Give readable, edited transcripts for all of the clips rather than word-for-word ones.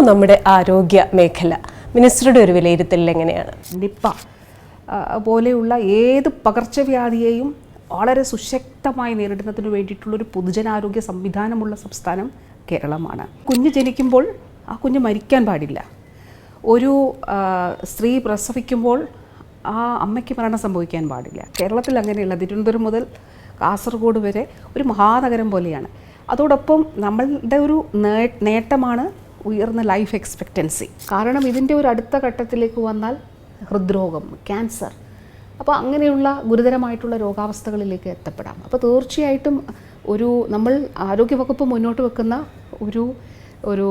നമ്മുടെ ആരോഗ്യ മേഖല മിനിസ്റ്ററുടെ ഒരു വിലയിരുത്തൽ എങ്ങനെയാണ്? നിപ്പ പോലെയുള്ള ഏത് പകർച്ചവ്യാധിയെയും വളരെ സുശക്തമായി നേരിടുന്നതിന് വേണ്ടിയിട്ടുള്ളൊരു പൊതുജനാരോഗ്യ സംവിധാനമുള്ള സംസ്ഥാനം കേരളമാണ്. കുഞ്ഞ് ജനിക്കുമ്പോൾ ആ കുഞ്ഞ് മരിക്കാൻ പാടില്ല. ഒരു സ്ത്രീ പ്രസവിക്കുമ്പോൾ ആ അമ്മയ്ക്ക് മരണം സംഭവിക്കാൻ പാടില്ല. കേരളത്തിൽ അങ്ങനെയുള്ള തിരുവനന്തപുരം മുതൽ കാസർഗോഡ് വരെ ഒരു മഹാനഗരം പോലെയാണ്. അതോടൊപ്പം നമ്മളുടെ ഒരു നേട്ടമാണ് ഉയർന്ന ലൈഫ് എക്സ്പെക്റ്റൻസി. കാരണം ഇതിൻ്റെ ഒരു അടുത്ത ഘട്ടത്തിലേക്ക് വന്നാൽ ഹൃദ്രോഗം, ക്യാൻസർ, അപ്പോൾ അങ്ങനെയുള്ള ഗുരുതരമായിട്ടുള്ള രോഗാവസ്ഥകളിലേക്ക് എത്തപ്പെടാം. അപ്പോൾ തീർച്ചയായിട്ടും നമ്മൾ ആരോഗ്യവകുപ്പ് മുന്നോട്ട് വെക്കുന്ന ഒരു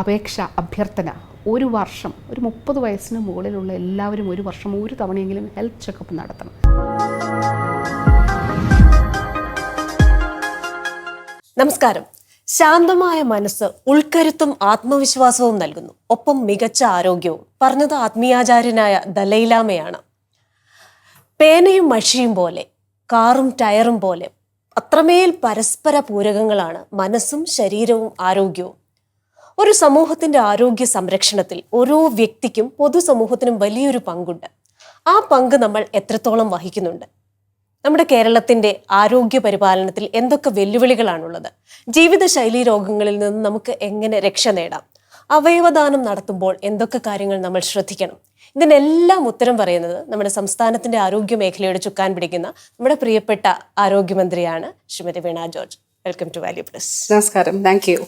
അപേക്ഷ, അഭ്യർത്ഥന, ഒരു വർഷം, ഒരു 30 വയസ്സിന് മുകളിലുള്ള എല്ലാവരും ഒരു വർഷം ഒരു തവണയെങ്കിലും ഹെൽത്ത് ചെക്കപ്പ് നടത്തണം. നമസ്കാരം. ശാന്തമായ മനസ്സ് ഉൾക്കരുത്തും ആത്മവിശ്വാസവും നൽകുന്നു, ഒപ്പം മികച്ച ആരോഗ്യവും. പറഞ്ഞത് ആത്മീയാചാര്യനായ ദലൈലാമയാണ്. പേനയും മഷിയും പോലെ, കാറും ടയറും പോലെ അത്രമേൽ പരസ്പര പൂരകങ്ങളാണ് മനസ്സും ശരീരവും ആരോഗ്യവും. ഒരു സമൂഹത്തിന്റെ ആരോഗ്യ സംരക്ഷണത്തിൽ ഓരോ വ്യക്തിക്കും പൊതുസമൂഹത്തിനും വലിയൊരു പങ്കുണ്ട്. ആ പങ്ക് നമ്മൾ എത്രത്തോളം വഹിക്കുന്നുണ്ട്? നമ്മുടെ കേരളത്തിന്റെ ആരോഗ്യ പരിപാലനത്തിൽ എന്തൊക്കെ വെല്ലുവിളികളാണുള്ളത്? ജീവിതശൈലി രോഗങ്ങളിൽ നിന്ന് നമുക്ക് എങ്ങനെ രക്ഷ നേടാം? അവയവദാനം നടത്തുമ്പോൾ എന്തൊക്കെ കാര്യങ്ങൾ നമ്മൾ ശ്രദ്ധിക്കണം? ഇതിനെല്ലാം ഉത്തരം പറയുന്നത് നമ്മുടെ സംസ്ഥാനത്തിന്റെ ആരോഗ്യ മേഖലയുടെ ചുക്കാൻ പിടിക്കുന്ന നമ്മുടെ പ്രിയപ്പെട്ട ആരോഗ്യമന്ത്രിയാണ് Shrimati Veena George. Welcome to Value Plus. നമസ്കാരം. Thank you.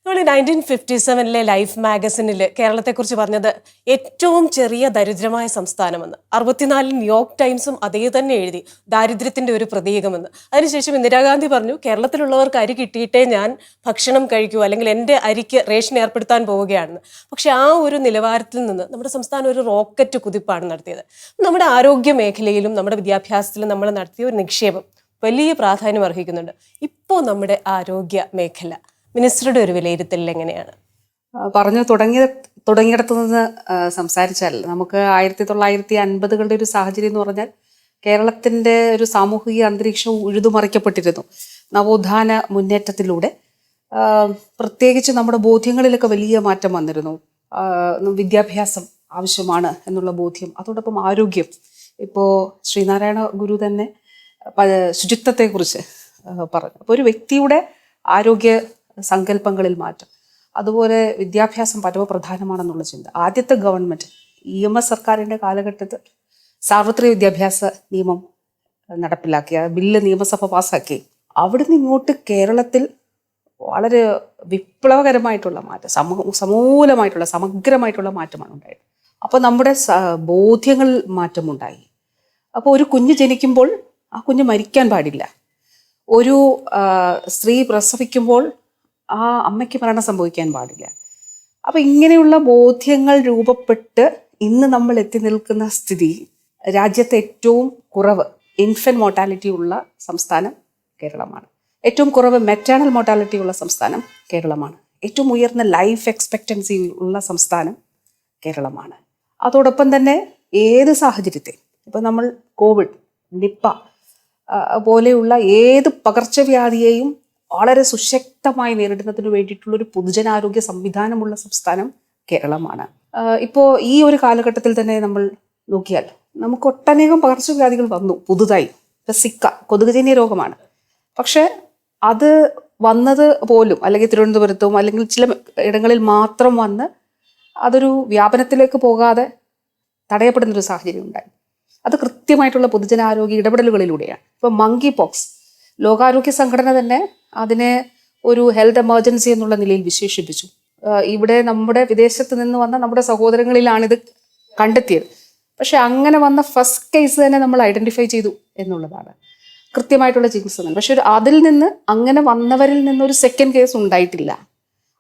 നമ്മൾ 1957 ലൈഫ് മാഗസിനിൽ കേരളത്തെക്കുറിച്ച് പറഞ്ഞത് ഏറ്റവും ചെറിയ ദരിദ്രമായ സംസ്ഥാനമെന്ന്. 64 ന്യൂയോർക്ക് ടൈംസും അതേ തന്നെ എഴുതി, ദാരിദ്ര്യത്തിന്റെ ഒരു പ്രതീകമെന്ന്. അതിനുശേഷം ഇന്ദിരാഗാന്ധി പറഞ്ഞു, കേരളത്തിലുള്ളവർക്ക് അരി കിട്ടിയിട്ടേ ഞാൻ ഭക്ഷണം കഴിക്കൂ, അല്ലെങ്കിൽ എൻ്റെ അരിക്ക് റേഷൻ ഏർപ്പെടുത്താൻ പോവുകയാണെന്ന്. പക്ഷെ ആ ഒരു നിലവാരത്തിൽ നിന്ന് നമ്മുടെ സംസ്ഥാനം ഒരു റോക്കറ്റ് കുതിപ്പാണ് നടത്തിയത്. നമ്മുടെ ആരോഗ്യ മേഖലയിലും നമ്മുടെ വിദ്യാഭ്യാസത്തിലും നമ്മൾ നടത്തിയ ഒരു നിക്ഷേപം വലിയ പ്രാധാന്യം അർഹിക്കുന്നുണ്ട്. ഇപ്പോൾ നമ്മുടെ ആരോഗ്യ മേഖല മിനിസ്റ്ററുടെ ഒരു വിലയിരുത്തൽ എങ്ങനെയാണ്? പറഞ്ഞു തുടങ്ങിയിടത്തു നിന്ന് സംസാരിച്ചാൽ നമുക്ക് 1950കളുടെ ഒരു സാഹചര്യം എന്ന് പറഞ്ഞാൽ കേരളത്തിൻ്റെ ഒരു സാമൂഹിക അന്തരീക്ഷവും ഉഴുതുമറിക്കപ്പെട്ടിരുന്നു. നവോത്ഥാന മുന്നേറ്റത്തിലൂടെ പ്രത്യേകിച്ച് നമ്മുടെ ബോധ്യങ്ങളിലൊക്കെ വലിയ മാറ്റം വന്നിരുന്നു. വിദ്യാഭ്യാസം ആവശ്യമാണ് എന്നുള്ള ബോധ്യം, അതോടൊപ്പം ആരോഗ്യം. ഇപ്പോൾ ശ്രീനാരായണ ഗുരു തന്നെ ശുചിത്വത്തെക്കുറിച്ച് പറഞ്ഞു. അപ്പോൾ ഒരു വ്യക്തിയുടെ ആരോഗ്യ സങ്കല്പങ്ങളിൽ മാറ്റം, അതുപോലെ വിദ്യാഭ്യാസം പരമപ്രധാനമാണെന്നുള്ള ചിന്ത. ആദ്യത്തെ ഗവൺമെൻറ് EMS സർക്കാരിൻ്റെ കാലഘട്ടത്തിൽ സാർവത്രിക വിദ്യാഭ്യാസ നിയമം നടപ്പിലാക്കിയ ബില്ല് നിയമസഭ പാസ്സാക്കി. അവിടുന്ന് ഇങ്ങോട്ട് കേരളത്തിൽ വളരെ വിപ്ലവകരമായിട്ടുള്ള മാറ്റം, സമൂലമായിട്ടുള്ള സമഗ്രമായിട്ടുള്ള മാറ്റമാണ് ഉണ്ടായത്. അപ്പോൾ നമ്മുടെ ബോധ്യങ്ങളിൽ മാറ്റമുണ്ടായി. അപ്പോൾ ഒരു കുഞ്ഞ് ജനിക്കുമ്പോൾ ആ കുഞ്ഞ് മരിക്കാൻ പാടില്ല. ഒരു സ്ത്രീ പ്രസവിക്കുമ്പോൾ ആ അമ്മയ്ക്ക് മരണം സംഭവിക്കാൻ പാടില്ല. അപ്പം ഇങ്ങനെയുള്ള ബോധ്യങ്ങൾ രൂപപ്പെട്ട് ഇന്ന് നമ്മൾ എത്തി നിൽക്കുന്ന സ്ഥിതി, രാജ്യത്തെ ഏറ്റവും കുറവ് ഇൻഫൻറ്റ് മോർട്ടാലിറ്റി ഉള്ള സംസ്ഥാനം കേരളമാണ്. ഏറ്റവും കുറവ് മെറ്റേണൽ മോർട്ടാലിറ്റി ഉള്ള സംസ്ഥാനം കേരളമാണ്. ഏറ്റവും ഉയർന്ന ലൈഫ് എക്സ്പെക്റ്റൻസി ഉള്ള സംസ്ഥാനം കേരളമാണ്. അതോടൊപ്പം തന്നെ ഏത് സാഹചര്യത്തെ, ഇപ്പം നമ്മൾ കോവിഡ്, നിപ്പ പോലെയുള്ള ഏത് പകർച്ചവ്യാധിയെയും വളരെ സുശക്തമായി നേരിടുന്നതിന് വേണ്ടിയിട്ടുള്ളൊരു പൊതുജനാരോഗ്യ സംവിധാനമുള്ള സംസ്ഥാനം കേരളമാണ്. ഇപ്പോൾ ഈ ഒരു കാലഘട്ടത്തിൽ തന്നെ നമ്മൾ നോക്കിയാൽ നമുക്ക് ഒട്ടനേകം പകർച്ചവ്യാധികൾ വന്നു പുതുതായി. ഇപ്പം സിക്ക കൊതുകുജന്യ രോഗമാണ്. പക്ഷെ അത് വന്നത് പോലും അല്ലെങ്കിൽ തിരുവനന്തപുരത്തും അല്ലെങ്കിൽ ചില ഇടങ്ങളിൽ മാത്രം വന്ന് അതൊരു വ്യാപനത്തിലേക്ക് പോകാതെ തടയപ്പെടുന്നൊരു സാഹചര്യം ഉണ്ടായി. അത് കൃത്യമായിട്ടുള്ള പൊതുജനാരോഗ്യ ഇടപെടലുകളിലൂടെയാണ്. ഇപ്പം മങ്കി പോക്സ് ലോകാരോഗ്യ സംഘടന തന്നെ അതിനെ ഒരു ഹെൽത്ത് എമർജൻസി എന്നുള്ള നിലയിൽ വിശേഷിപ്പിച്ചു. ഇവിടെ നമ്മുടെ വിദേശത്ത് നിന്ന് വന്ന നമ്മുടെ സഹോദരങ്ങളിലാണിത് കണ്ടെത്തിയത്. പക്ഷെ അങ്ങനെ വന്ന ഫസ്റ്റ് കേസ് തന്നെ നമ്മൾ ഐഡൻറ്റിഫൈ ചെയ്തു എന്നുള്ളതാണ്. കൃത്യമായിട്ടുള്ള ചികിത്സ തന്നെ. പക്ഷെ അതിൽ നിന്ന് അങ്ങനെ വന്നവരിൽ നിന്നൊരു സെക്കൻഡ് കേസ് ഉണ്ടായിട്ടില്ല.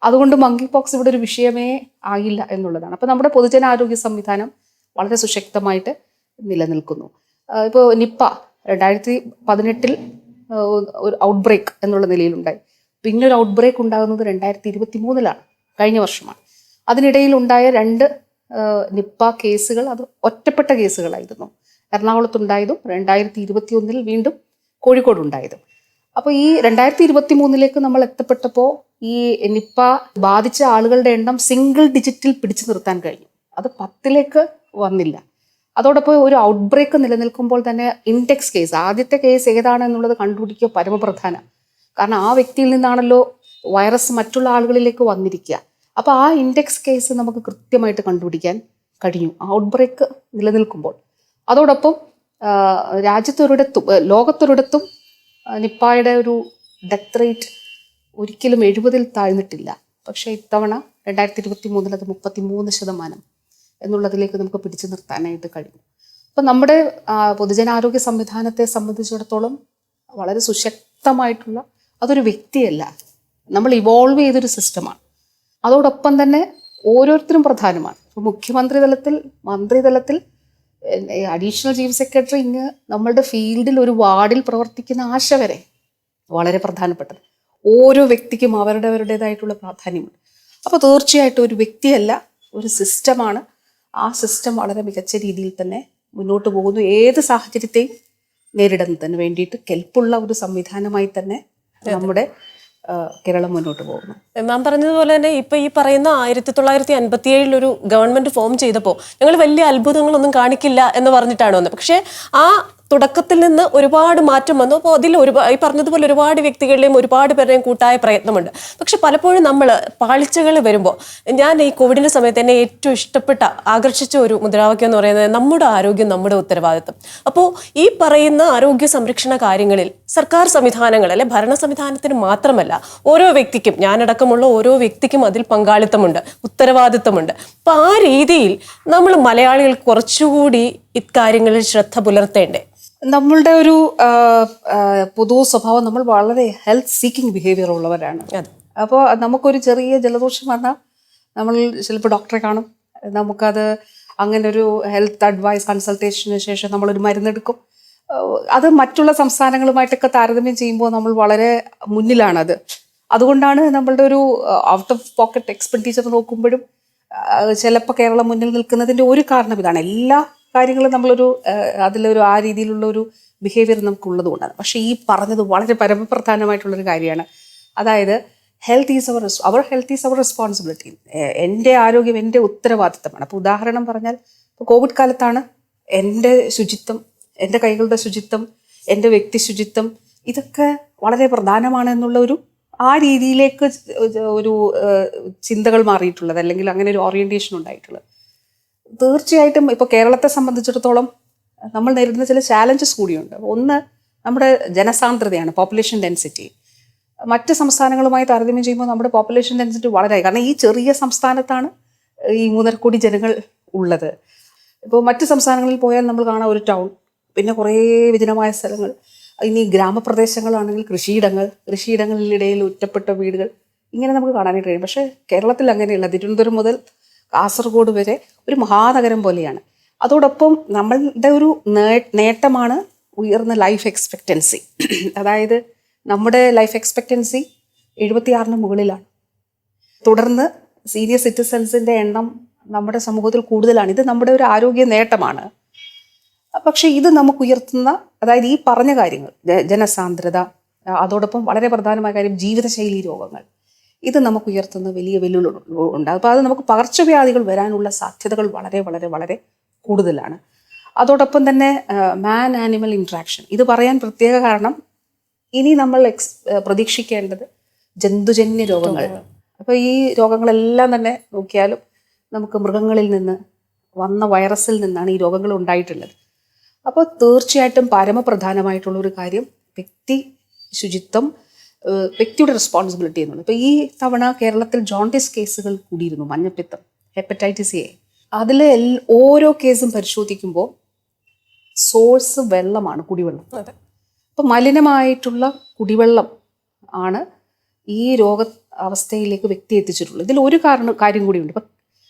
അതുകൊണ്ട് മങ്കി പോക്സ് ഇവിടെ ഒരു വിഷയമേ ആയില്ല എന്നുള്ളതാണ്. അപ്പോൾ നമ്മുടെ പൊതുജനാരോഗ്യ സംവിധാനം വളരെ സുശക്തമായിട്ട് നിലനിൽക്കുന്നു. ഇപ്പോൾ നിപ്പ 2018 ഒരു ഔട്ട് ബ്രേക്ക് എന്നുള്ള നിലയിലുണ്ടായി. പിന്നെ ഒരു ഔട്ട് ബ്രേക്ക് ഉണ്ടാകുന്നത് 2023 കഴിഞ്ഞ വർഷമാണ്. അതിനിടയിൽ ഉണ്ടായ 2 നിപ്പ കേസുകൾ അത് ഒറ്റപ്പെട്ട കേസുകളായിരുന്നു. എറണാകുളത്തുണ്ടായതും 2021 വീണ്ടും കോഴിക്കോടുണ്ടായതും. അപ്പോൾ ഈ 2023 നമ്മൾ എത്തപ്പെട്ടപ്പോൾ ഈ നിപ്പ ബാധിച്ച ആളുകളുടെ എണ്ണം സിംഗിൾ ഡിജിറ്റിൽ പിടിച്ചു നിർത്താൻ കഴിഞ്ഞു. അത് 10 വന്നില്ല. അതോടൊപ്പം ഒരു ഔട്ട് ബ്രേക്ക് നിലനിൽക്കുമ്പോൾ തന്നെ ഇൻഡെക്സ് കേസ്, ആദ്യത്തെ കേസ് ഏതാണെന്നുള്ളത് കണ്ടുപിടിക്കുക പരമപ്രധാനം. കാരണം ആ വ്യക്തിയിൽ നിന്നാണല്ലോ വൈറസ് മറ്റുള്ള ആളുകളിലേക്ക് വന്നിരിക്കുക. അപ്പോൾ ആ ഇൻഡെക്സ് കേസ് നമുക്ക് കൃത്യമായിട്ട് കണ്ടുപിടിക്കാൻ കഴിഞ്ഞു ഔട്ട് ബ്രേക്ക് നിലനിൽക്കുമ്പോൾ. അതോടൊപ്പം രാജ്യത്തൊരിടത്തും ലോകത്തൊരിടത്തും നിപ്പായുടെ ഒരു ഡെത്ത് റേറ്റ് ഒരിക്കലും 70-ൽ താഴ്ന്നിട്ടില്ല. പക്ഷേ ഇത്തവണ 2023 അത് 33% എന്നുള്ളതിലേക്ക് നമുക്ക് പിടിച്ചു നിർത്താനായിട്ട് കഴിഞ്ഞു. അപ്പം നമ്മുടെ പൊതുജനാരോഗ്യ സംവിധാനത്തെ സംബന്ധിച്ചിടത്തോളം വളരെ സുശക്തമായിട്ടുള്ള, അതൊരു വ്യക്തിയല്ല, നമ്മൾ ഇവോൾവ് ചെയ്തൊരു സിസ്റ്റമാണ്. അതോടൊപ്പം തന്നെ ഓരോരുത്തരും പ്രധാനമാണ്. ഇപ്പോൾ മുഖ്യമന്ത്രി തലത്തിൽ, മന്ത്രിതലത്തിൽ, അഡീഷണൽ ചീഫ് സെക്രട്ടറി, ഇങ്ങ് നമ്മളുടെ ഫീൽഡിൽ ഒരു വാർഡിൽ പ്രവർത്തിക്കുന്ന ആശ വരെ വളരെ പ്രധാനപ്പെട്ടത്. ഓരോ വ്യക്തിക്കും അവരുടേതായിട്ടുള്ള പ്രാധാന്യമുണ്ട്. അപ്പോൾ തീർച്ചയായിട്ടും ഒരു വ്യക്തിയല്ല, ഒരു സിസ്റ്റമാണ്. ആ സിസ്റ്റം വളരെ മികച്ച രീതിയിൽ തന്നെ മുന്നോട്ട് പോകുന്നു. ഏത് സാഹചര്യത്തെയും നേരിടുന്നതിന് വേണ്ടിയിട്ട് കെൽപ്പുള്ള ഒരു സംവിധാനമായി തന്നെ നമ്മുടെ കേരളം മുന്നോട്ട് പോകുന്നു. മാം പറഞ്ഞതുപോലെ തന്നെ ഇപ്പൊ ഈ പറയുന്ന 1957 ഒരു ഗവൺമെന്റ് ഫോം ചെയ്തപ്പോൾ ഞങ്ങൾ വലിയ അത്ഭുതങ്ങളൊന്നും കാണിക്കില്ല എന്ന് പറഞ്ഞിട്ടാണ് വന്നത്. പക്ഷേ ആ തുടക്കത്തിൽ നിന്ന് ഒരുപാട് മാറ്റം വന്നു. അപ്പോൾ അതിൽ ഈ പറഞ്ഞതുപോലെ ഒരുപാട് വ്യക്തികളുടെയും ഒരുപാട് പേരുടെയും കൂട്ടായ പ്രയത്നമുണ്ട്. പക്ഷെ പലപ്പോഴും നമ്മൾ പാളിച്ചകൾ വരുമ്പോൾ, ഞാൻ ഈ കോവിഡിന്റെ സമയത്ത് എന്നെ ഏറ്റവും ഇഷ്ടപ്പെട്ട, ആകർഷിച്ച ഒരു മുദ്രാവാക്യം എന്ന് പറയുന്നത് നമ്മുടെ ആരോഗ്യം നമ്മുടെ ഉത്തരവാദിത്വം. അപ്പോൾ ഈ പറയുന്ന ആരോഗ്യ സംരക്ഷണ കാര്യങ്ങളിൽ സർക്കാർ സംവിധാനങ്ങൾ, അല്ലെ ഭരണ സംവിധാനത്തിന് മാത്രമല്ല, ഓരോ വ്യക്തിക്കും, ഞാനടക്കമുള്ള ഓരോ വ്യക്തിക്കും അതിൽ പങ്കാളിത്തമുണ്ട്, ഉത്തരവാദിത്വമുണ്ട്. അപ്പൊ ആ രീതിയിൽ നമ്മൾ മലയാളികൾ കുറച്ചുകൂടി ഇക്കാര്യങ്ങളിൽ ശ്രദ്ധ പുലർത്തേണ്ടേ? നമ്മളുടെ ഒരു പൊതു സ്വഭാവം, നമ്മൾ വളരെ ഹെൽത്ത് സീക്കിംഗ് ബിഹേവിയർ ഉള്ളവരാണ്. അപ്പോൾ നമുക്കൊരു ചെറിയ ജലദോഷം വന്നാൽ നമ്മൾ ചിലപ്പോൾ ഡോക്ടറെ കാണും. നമുക്കത് അങ്ങനെ ഒരു ഹെൽത്ത് അഡ്വൈസ് കൺസൾട്ടേഷന് ശേഷം നമ്മളൊരു മരുന്നെടുക്കും. അത് മറ്റുള്ള സംസ്ഥാനങ്ങളുമായിട്ടൊക്കെ താരതമ്യം ചെയ്യുമ്പോൾ നമ്മൾ വളരെ മുന്നിലാണത്. അതുകൊണ്ടാണ് നമ്മളുടെ ഒരു ഔട്ട് ഓഫ് പോക്കറ്റ് എക്സ്പെൻഡിച്ചർ നോക്കുമ്പോഴും ചിലപ്പോൾ കേരളം മുന്നിൽ നിൽക്കുന്നതിൻ്റെ ഒരു കാരണം ഇതാണ്. എല്ലാ കാര്യങ്ങളും നമ്മളൊരു അതിലൊരു ആ രീതിയിലുള്ള ഒരു ബിഹേവിയർ നമുക്കുള്ളത് കൊണ്ടാണ്. പക്ഷേ ഈ പറഞ്ഞത് വളരെ പരമപ്രധാനമായിട്ടുള്ളൊരു കാര്യമാണ്. അതായത് health is our health is our responsibility. എൻ്റെ ആരോഗ്യം എൻ്റെ ഉത്തരവാദിത്തമാണ്. അപ്പോൾ ഉദാഹരണം പറഞ്ഞാൽ, ഇപ്പോൾ കോവിഡ് കാലത്താണ് എൻ്റെ ശുചിത്വം, എൻ്റെ കൈകളുടെ ശുചിത്വം, എൻ്റെ വ്യക്തി ശുചിത്വം, ഇതൊക്കെ വളരെ പ്രധാനമാണ് എന്നുള്ള ഒരു ആ രീതിയിലേക്ക് ഒരു ചിന്തകൾ മാറിയിട്ടുള്ളത്, അല്ലെങ്കിൽ അങ്ങനെ ഒരു ഓറിയൻറ്റേഷൻ ഉണ്ടായിട്ടുള്ളത്. തീർച്ചയായിട്ടും ഇപ്പോൾ കേരളത്തെ സംബന്ധിച്ചിടത്തോളം നമ്മൾ നേരിടുന്ന ചില ചാലഞ്ചസ് കൂടിയുണ്ട്. ഒന്ന് നമ്മുടെ ജനസാന്ദ്രതയാണ്, പോപ്പുലേഷൻ ഡെൻസിറ്റി. മറ്റ് സംസ്ഥാനങ്ങളുമായി താരതമ്യം ചെയ്യുമ്പോൾ നമ്മുടെ പോപ്പുലേഷൻ ഡെൻസിറ്റി വളരെ, കാരണം ഈ ചെറിയ സംസ്ഥാനത്താണ് ഈ 3.5 കോടി ജനങ്ങൾ ഉള്ളത്. ഇപ്പോൾ മറ്റ് സംസ്ഥാനങ്ങളിൽ പോയാൽ നമ്മൾ കാണാം ഒരു ടൗൺ, പിന്നെ കുറേ വിജനമായ സ്ഥലങ്ങൾ. ഇനി ഗ്രാമപ്രദേശങ്ങളാണെങ്കിൽ കൃഷിയിടങ്ങളിലിടയിൽ ഒറ്റപ്പെട്ട വീടുകൾ, ഇങ്ങനെ നമുക്ക് കാണാനായിട്ട് കഴിയും. പക്ഷേ കേരളത്തിൽ അങ്ങനെയല്ല. തിരുവനന്തപുരം മുതൽ കാസർഗോഡ് വരെ ഒരു മഹാനഗരം പോലെയാണ്. അതോടൊപ്പം നമ്മളുടെ ഒരു നേട്ടമാണ് ഉയർന്ന ലൈഫ് എക്സ്പെക്റ്റൻസി. അതായത് നമ്മുടെ ലൈഫ് എക്സ്പെക്റ്റൻസി 76-ന് മുകളിലാണ്. തുടർന്ന് സീനിയർ സിറ്റിസൺസിൻ്റെ എണ്ണം നമ്മുടെ സമൂഹത്തിൽ കൂടുതലാണ്. ഇത് നമ്മുടെ ഒരു ആരോഗ്യ നേട്ടമാണ്. പക്ഷേ ഇത് നമുക്ക് ഉയർത്തുന്ന, അതായത് ഈ പറഞ്ഞ കാര്യങ്ങൾ, ജനസാന്ദ്രത, അതോടൊപ്പം വളരെ പ്രധാനമായ കാര്യം ജീവിതശൈലി രോഗങ്ങൾ, ഇത് നമുക്ക് ഉയർത്തുന്ന വലിയ വെല്ലുവിളികളുണ്ട്. അപ്പോൾ അത് നമുക്ക് പകർച്ചവ്യാധികൾ വരാനുള്ള സാധ്യതകൾ വളരെ വളരെ വളരെ കൂടുതലാണ്. അതോടൊപ്പം തന്നെ മാൻ ആനിമൽ ഇൻട്രാക്ഷൻ, ഇത് പറയാൻ പ്രത്യേക കാരണം ഇനി നമ്മൾ പ്രതീക്ഷിക്കേണ്ടത് ജന്തുജന്യ രോഗങ്ങൾ. അപ്പോൾ ഈ രോഗങ്ങളെല്ലാം തന്നെ നോക്കിയാലും നമുക്ക് മൃഗങ്ങളിൽ നിന്ന് വന്ന വൈറസിൽ നിന്നാണ് ഈ രോഗങ്ങൾ ഉണ്ടായിട്ടുള്ളത്. അപ്പോൾ തീർച്ചയായിട്ടും പരമപ്രധാനമായിട്ടുള്ളൊരു കാര്യം വ്യക്തി ശുചിത്വം, വ്യക്തിയുടെ റെസ്പോൺസിബിലിറ്റി എന്നുള്ളത്. ഇപ്പോൾ ഈ തവണ കേരളത്തിൽ ജോണ്ടിസ് കേസുകൾ കൂടിയിരുന്നു, മഞ്ഞപ്പിത്തം, ഹെപ്പറ്റൈറ്റിസ് എ. അതിൽ ഓരോ കേസും പരിശോധിക്കുമ്പോൾ സോഴ്സ് വെള്ളമാണ്, കുടിവെള്ളം. അപ്പോൾ മലിനമായിട്ടുള്ള കുടിവെള്ളം ആണ് ഈ രോഗ അവസ്ഥയിലേക്ക് വ്യക്തി എത്തിച്ചിട്ടുള്ളത്. ഇതിൽ ഒരു കാര്യം കൂടിയുണ്ട്. ഇപ്പം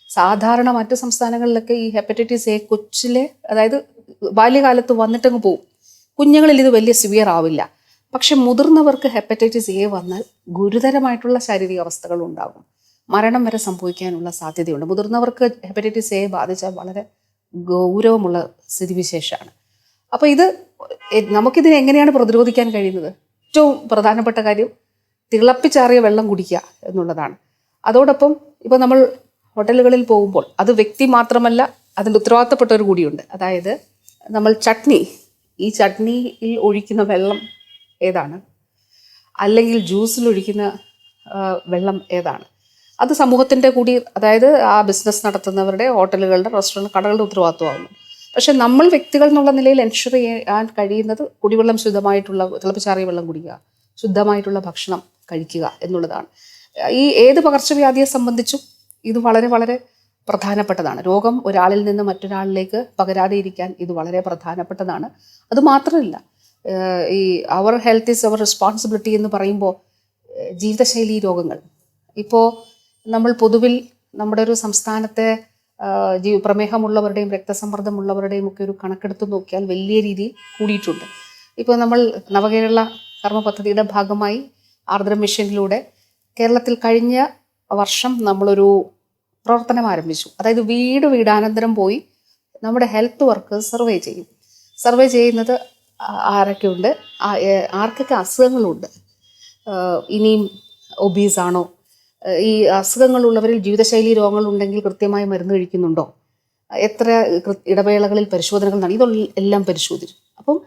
സാധാരണ മറ്റ് സംസ്ഥാനങ്ങളിലൊക്കെ ഈ ഹെപ്പറ്റൈറ്റിസ് എ കൊച്ചിലെ, അതായത് ബാല്യകാലത്ത് വന്നിട്ടങ്ങ് പോകും. കുഞ്ഞുങ്ങളിൽ ഇത് വലിയ സിവിയർ ആവില്ല. പക്ഷെ മുതിർന്നവർക്ക് ഹെപ്പറ്റൈറ്റിസ് എ വന്നാൽ ഗുരുതരമായിട്ടുള്ള ശാരീരിക അവസ്ഥകൾ ഉണ്ടാകും, മരണം വരെ സംഭവിക്കാനുള്ള സാധ്യതയുണ്ട്. മുതിർന്നവർക്ക് ഹെപ്പറ്റൈറ്റിസ് എ ബാധിച്ചാൽ വളരെ ഗൗരവമുള്ള സ്ഥിതിവിശേഷമാണ്. അപ്പോൾ നമുക്കിതിനെ എങ്ങനെയാണ് പ്രതിരോധിക്കാൻ കഴിയുന്നത്? ഏറ്റവും പ്രധാനപ്പെട്ട കാര്യം തിളപ്പിച്ചാറിയ വെള്ളം കുടിക്കുക എന്നുള്ളതാണ്. അതോടൊപ്പം ഇപ്പോൾ നമ്മൾ ഹോട്ടലുകളിൽ പോകുമ്പോൾ അത് വ്യക്തി മാത്രമല്ല, അതിൻ്റെ ഉത്തരവാദിത്തപ്പെട്ടവർ കൂടിയുണ്ട്. അതായത് നമ്മൾ ഈ ചട്നിയിൽ ഒഴിക്കുന്ന വെള്ളം ഏതാണ്, അല്ലെങ്കിൽ ജ്യൂസിൽ ഒഴിക്കുന്ന വെള്ളം ഏതാണ്, അത് സമൂഹത്തിൻ്റെ കൂടി, അതായത് ആ ബിസിനസ് നടത്തുന്നവരുടെ, ഹോട്ടലുകളുടെ, റെസ്റ്റോറൻറ്റ്, കടകളുടെ ഉത്തരവാദിത്വമാകുന്നു. പക്ഷെ നമ്മൾ വ്യക്തികൾ എന്നുള്ള നിലയിൽ എൻഷുർ ചെയ്യാൻ കഴിയുന്നത് കുടിവെള്ളം ശുദ്ധമായിട്ടുള്ള, തിളപ്പിച്ചാറിയ വെള്ളം കുടിക്കുക, ശുദ്ധമായിട്ടുള്ള ഭക്ഷണം കഴിക്കുക എന്നുള്ളതാണ്. ഈ ഏത് പകർച്ചവ്യാധിയെ സംബന്ധിച്ചും ഇത് വളരെ വളരെ പ്രധാനപ്പെട്ടതാണ്. രോഗം ഒരാളിൽ നിന്ന് മറ്റൊരാളിലേക്ക് പകരാതെ ഇരിക്കാൻ ഇത് വളരെ പ്രധാനപ്പെട്ടതാണ്. അതുമാത്രമല്ല, ഈ അവർ ഹെൽത്ത് ഈസ് അവർ റെസ്പോൺസിബിലിറ്റി എന്ന് പറയുമ്പോൾ ജീവിതശൈലി രോഗങ്ങൾ, ഇപ്പോൾ നമ്മൾ പൊതുവിൽ നമ്മുടെ ഒരു സംസ്ഥാനത്തെ പ്രമേഹമുള്ളവരുടെയും രക്തസമ്മർദ്ദമുള്ളവരുടെയും ഒക്കെ ഒരു കണക്കെടുത്ത് നോക്കിയാൽ വലിയ രീതിയിൽ കൂടിയിട്ടുണ്ട്. ഇപ്പോൾ നമ്മൾ നവകേരള കർമ്മ പദ്ധതിയുടെ ഭാഗമായി ആർദ്രം മിഷനിലൂടെ കേരളത്തിൽ കഴിഞ്ഞ വർഷം നമ്മളൊരു പ്രവർത്തനം ആരംഭിച്ചു. അതായത് വീടാനന്തരം പോയി നമ്മുടെ ഹെൽത്ത് വർക്കേഴ്സ് സർവേ ചെയ്യുന്നത് ആരൊക്കെയുണ്ട്, ആർക്കൊക്കെ അസുഖങ്ങളുണ്ട്, ഇനിയും ഒബീസ് ആണോ, ഈ അസുഖങ്ങളുള്ളവരിൽ ജീവിതശൈലി രോഗങ്ങളുണ്ടെങ്കിൽ കൃത്യമായി മരുന്ന് കഴിക്കുന്നുണ്ടോ, എത്ര ഇടവേളകളിൽ പരിശോധനകൾ നടത്തി, ഇതെല്ലാം പരിശോധിച്ചു. അപ്പം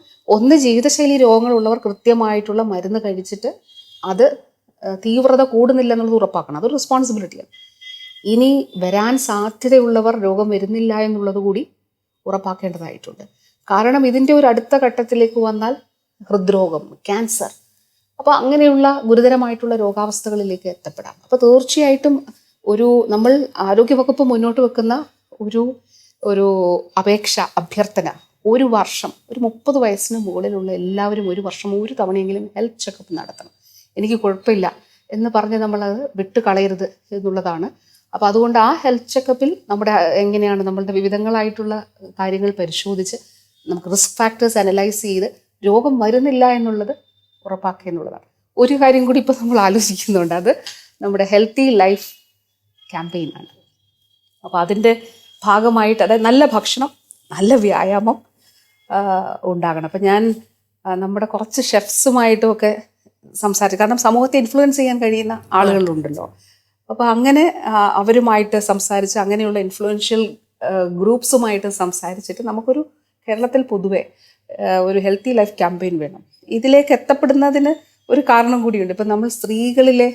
ജീവിതശൈലി രോഗങ്ങളുള്ളവർ കൃത്യമായിട്ടുള്ള മരുന്ന് കഴിച്ചിട്ട് അത് തീവ്രത കൂടുന്നില്ല എന്നുള്ളത് ഉറപ്പാക്കണം. അതൊരു റെസ്പോൺസിബിലിറ്റിയാണ്. ഇനി വരാൻ സാധ്യതയുള്ളവർ രോഗം വരുന്നില്ല എന്നുള്ളത് കൂടി ഉറപ്പാക്കേണ്ടതായിട്ടുണ്ട്. കാരണം ഇതിൻ്റെ ഒരു അടുത്ത ഘട്ടത്തിലേക്ക് വന്നാൽ ഹൃദ്രോഗം, ക്യാൻസർ, അപ്പോൾ അങ്ങനെയുള്ള ഗുരുതരമായിട്ടുള്ള രോഗാവസ്ഥകളിലേക്ക് എത്തപ്പെടാം. അപ്പോൾ തീർച്ചയായിട്ടും നമ്മൾ ആരോഗ്യവകുപ്പ് മുന്നോട്ട് വെക്കുന്ന ഒരു അഭ്യർത്ഥന, ഒരു വർഷം, ഒരു 30 വയസ്സിന് മുകളിലുള്ള എല്ലാവരും ഒരു വർഷം ഒരു തവണയെങ്കിലും ഹെൽത്ത് ചെക്കപ്പ് നടത്തണം. എനിക്ക് കുഴപ്പമില്ല എന്ന് പറഞ്ഞ് നമ്മളത് വിട്ടുകളയരുത് എന്നുള്ളതാണ്. അപ്പോൾ അതുകൊണ്ട് ആ ഹെൽത്ത് ചെക്കപ്പിൽ എങ്ങനെയാണ് നമ്മളുടെ വിവിധങ്ങളായിട്ടുള്ള കാര്യങ്ങൾ പരിശോധിച്ച് നമുക്ക് റിസ്ക് ഫാക്ടേഴ്സ് അനലൈസ് ചെയ്ത് രോഗം വരുന്നില്ല എന്നുള്ളത് ഉറപ്പാക്കുക എന്നുള്ളതാണ്. ഒരു കാര്യം കൂടി ഇപ്പോൾ നമ്മൾ ആലോചിക്കുന്നുണ്ട്, അത് നമ്മുടെ ഹെൽത്തി ലൈഫ് ക്യാമ്പയിനാണ്. അപ്പോൾ അതിൻ്റെ ഭാഗമായിട്ട്, അതായത് നല്ല ഭക്ഷണം, നല്ല വ്യായാമം ഉണ്ടാകണം. അപ്പം ഞാൻ നമ്മുടെ കുറച്ച് ഷെഫ്സുമായിട്ടുമൊക്കെ സംസാരിച്ചു. കാരണം സമൂഹത്തെ ഇൻഫ്ലുവൻസ് ചെയ്യാൻ കഴിയുന്ന ആളുകളുണ്ടല്ലോ. അപ്പോൾ അങ്ങനെ അവരുമായിട്ട് സംസാരിച്ച്, അങ്ങനെയുള്ള ഇൻഫ്ലുവൻഷ്യൽ ഗ്രൂപ്പ്സുമായിട്ട് സംസാരിച്ചിട്ട് നമുക്കൊരു കേരളത്തിൽ പൊതുവെ ഒരു ഹെൽത്തി ലൈഫ് ക്യാമ്പയിൻ വേണം. ഇതിലേക്ക് എത്തപ്പെടുന്നതിന് ഒരു കാരണം കൂടിയുണ്ട്. ഇപ്പം നമ്മൾ സ്ത്രീകളിലെ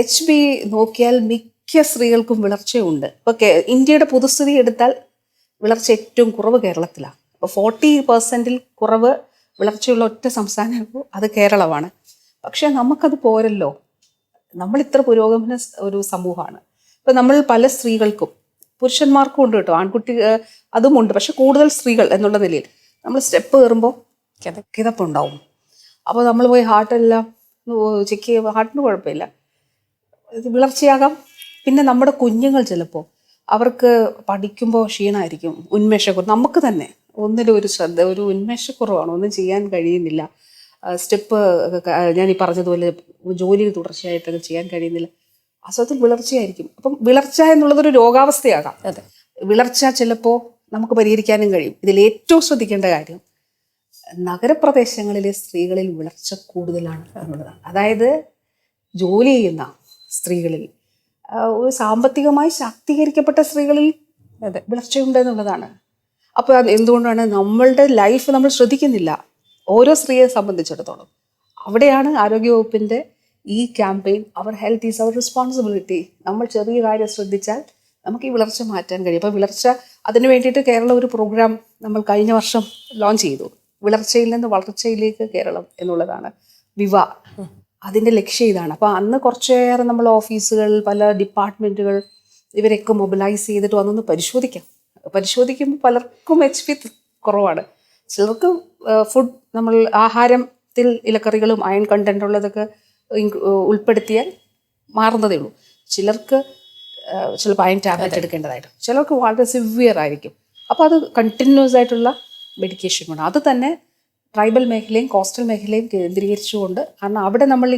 എച്ച് ബി നോക്കിയാൽ മിക്ക സ്ത്രീകൾക്കും വിളർച്ചയുണ്ട്. ഇപ്പോൾ ഇന്ത്യയുടെ പൊതുസ്ഥിതി എടുത്താൽ വിളർച്ച ഏറ്റവും കുറവ് കേരളത്തിലാണ്. അപ്പോൾ 40% കുറവ് വിളർച്ചയുള്ള ഒറ്റ സംസ്ഥാനമോ അത് കേരളമാണ്. പക്ഷേ നമുക്കത് പോരല്ലോ. നമ്മൾ ഇത്ര പുരോഗമന ഒരു സമൂഹമാണ്. ഇപ്പം നമ്മൾ പല സ്ത്രീകൾക്കും, പുരുഷന്മാർക്കും ഉണ്ട് കേട്ടോ, ആൺകുട്ടി അതുമുണ്ട്, പക്ഷെ കൂടുതൽ സ്ത്രീകൾ എന്നുള്ള നിലയിൽ നമ്മൾ സ്റ്റെപ്പ് കയറുമ്പോൾ കിതപ്പുണ്ടാവും. അപ്പോൾ നമ്മൾ പോയി ഹാർട്ടെല്ലാം ചെക്ക് ചെയ്യുമ്പോൾ ഹാർട്ടിന് കുഴപ്പമില്ല, വിളർച്ചയാകാം. പിന്നെ നമ്മുടെ കുഞ്ഞുങ്ങൾ ചിലപ്പോൾ അവർക്ക് പഠിക്കുമ്പോൾ ക്ഷീണമായിരിക്കും, ഉന്മേഷക്കുറവ്. നമുക്ക് തന്നെ ഒന്നിലും ഒരു ശ്രദ്ധ, ഒരു ഉന്മേഷക്കുറവാണ്, ഒന്നും ചെയ്യാൻ കഴിയുന്നില്ല. സ്റ്റെപ്പ് ഞാൻ ഈ പറഞ്ഞതുപോലെ ജോലിയിൽ തുടർച്ചയായിട്ടൊക്കെ ചെയ്യാൻ കഴിയുന്നില്ല. അസുഖത്തിൽ വിളർച്ചയായിരിക്കും. അപ്പം വിളർച്ച എന്നുള്ളതൊരു രോഗാവസ്ഥയാകാം. അതെ, വിളർച്ച ചിലപ്പോൾ നമുക്ക് പരിഹരിക്കാനും കഴിയും. ഇതിൽ ഏറ്റവും ശ്രദ്ധിക്കേണ്ട കാര്യം നഗരപ്രദേശങ്ങളിലെ സ്ത്രീകളിൽ വിളർച്ച കൂടുതലാണ് എന്നുള്ളതാണ്. അതായത് ജോലി ചെയ്യുന്ന സ്ത്രീകളിൽ, ഒരു സാമ്പത്തികമായി ശാക്തീകരിക്കപ്പെട്ട സ്ത്രീകളിൽ വിളർച്ചയുണ്ട് എന്നുള്ളതാണ്. അപ്പോൾ എന്തുകൊണ്ടാണ് നമ്മളുടെ ലൈഫ് നമ്മൾ ശ്രദ്ധിക്കുന്നില്ല, ഓരോ സ്ത്രീയെ സംബന്ധിച്ചിടത്തോളം. അവിടെയാണ് ആരോഗ്യവകുപ്പിൻ്റെ ഈ campaign, our health is our responsibility. നമ്മൾ ചെറിയ കാര്യം ശ്രദ്ധിച്ചാൽ നമുക്ക് ഈ വിളർച്ച മാറ്റാൻ കഴിയും. അപ്പോൾ വിളർച്ച, അതിന് വേണ്ടിയിട്ട് കേരളം ഒരു പ്രോഗ്രാം നമ്മൾ കഴിഞ്ഞ വർഷം ലോഞ്ച് ചെയ്തു. വിളർച്ചയിൽ നിന്ന് വളർച്ചയിലേക്ക് കേരളം എന്നുള്ളതാണ് വിവ. അതിൻ്റെ ലക്ഷ്യം ഇതാണ്. അപ്പോൾ അന്ന് കുറച്ചേറെ നമ്മൾ ഓഫീസുകൾ, പല ഡിപ്പാർട്ട്മെൻറ്റുകൾ ഇവരൊക്കെ മൊബിലൈസ് ചെയ്തിട്ട് വന്നൊന്ന് പരിശോധിക്കുമ്പോൾ പലർക്കും HP കുറവാണ്. ചിലർക്ക് ഫുഡ്, നമ്മൾ ആഹാരത്തിൽ ഇലക്കറികളും അയൺ കണ്ടൻ്റ് ഉള്ളതൊക്കെ ഉൾപ്പെടുത്തിയാൽ മാറുന്നതേ ഉള്ളൂ. ചിലർക്ക് ചിലപ്പോൾ അയൺ ടാബ്ലറ്റ് എടുക്കേണ്ടതായിട്ട്, ചിലർക്ക് വളരെ സിവിയർ ആയിരിക്കും. അപ്പോൾ അത് കണ്ടിന്യൂസ് ആയിട്ടുള്ള മെഡിക്കേഷൻ വേണം. അത് തന്നെ ട്രൈബൽ മേഖലയും കോസ്റ്റൽ മേഖലയും കേന്ദ്രീകരിച്ചുകൊണ്ട്, കാരണം അവിടെ നമ്മൾ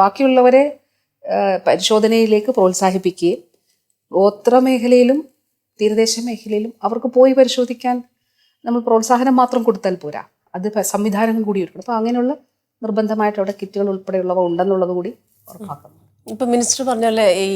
ബാക്കിയുള്ളവരെ പരിശോധനയിലേക്ക് പ്രോത്സാഹിപ്പിക്കുകയും ഗോത്ര മേഖലയിലും തീരദേശ മേഖലയിലും അവർക്ക് പോയി പരിശോധിക്കാൻ നമ്മൾ പ്രോത്സാഹനം മാത്രം കൊടുത്താൽ പോരാ. അത് സംവിധാനങ്ങൾ കൂടി ഒരുക്കണം. അപ്പോൾ അങ്ങനെയുള്ള നിർബന്ധമായിട്ട് അവിടെ കിറ്റുകൾ ഉൾപ്പെടെയുള്ളവ ഉണ്ടെന്നുള്ളത് കൂടി ഉറപ്പാക്കണം. ഇപ്പം മിനിസ്റ്റർ പറഞ്ഞല്ലേ ഈ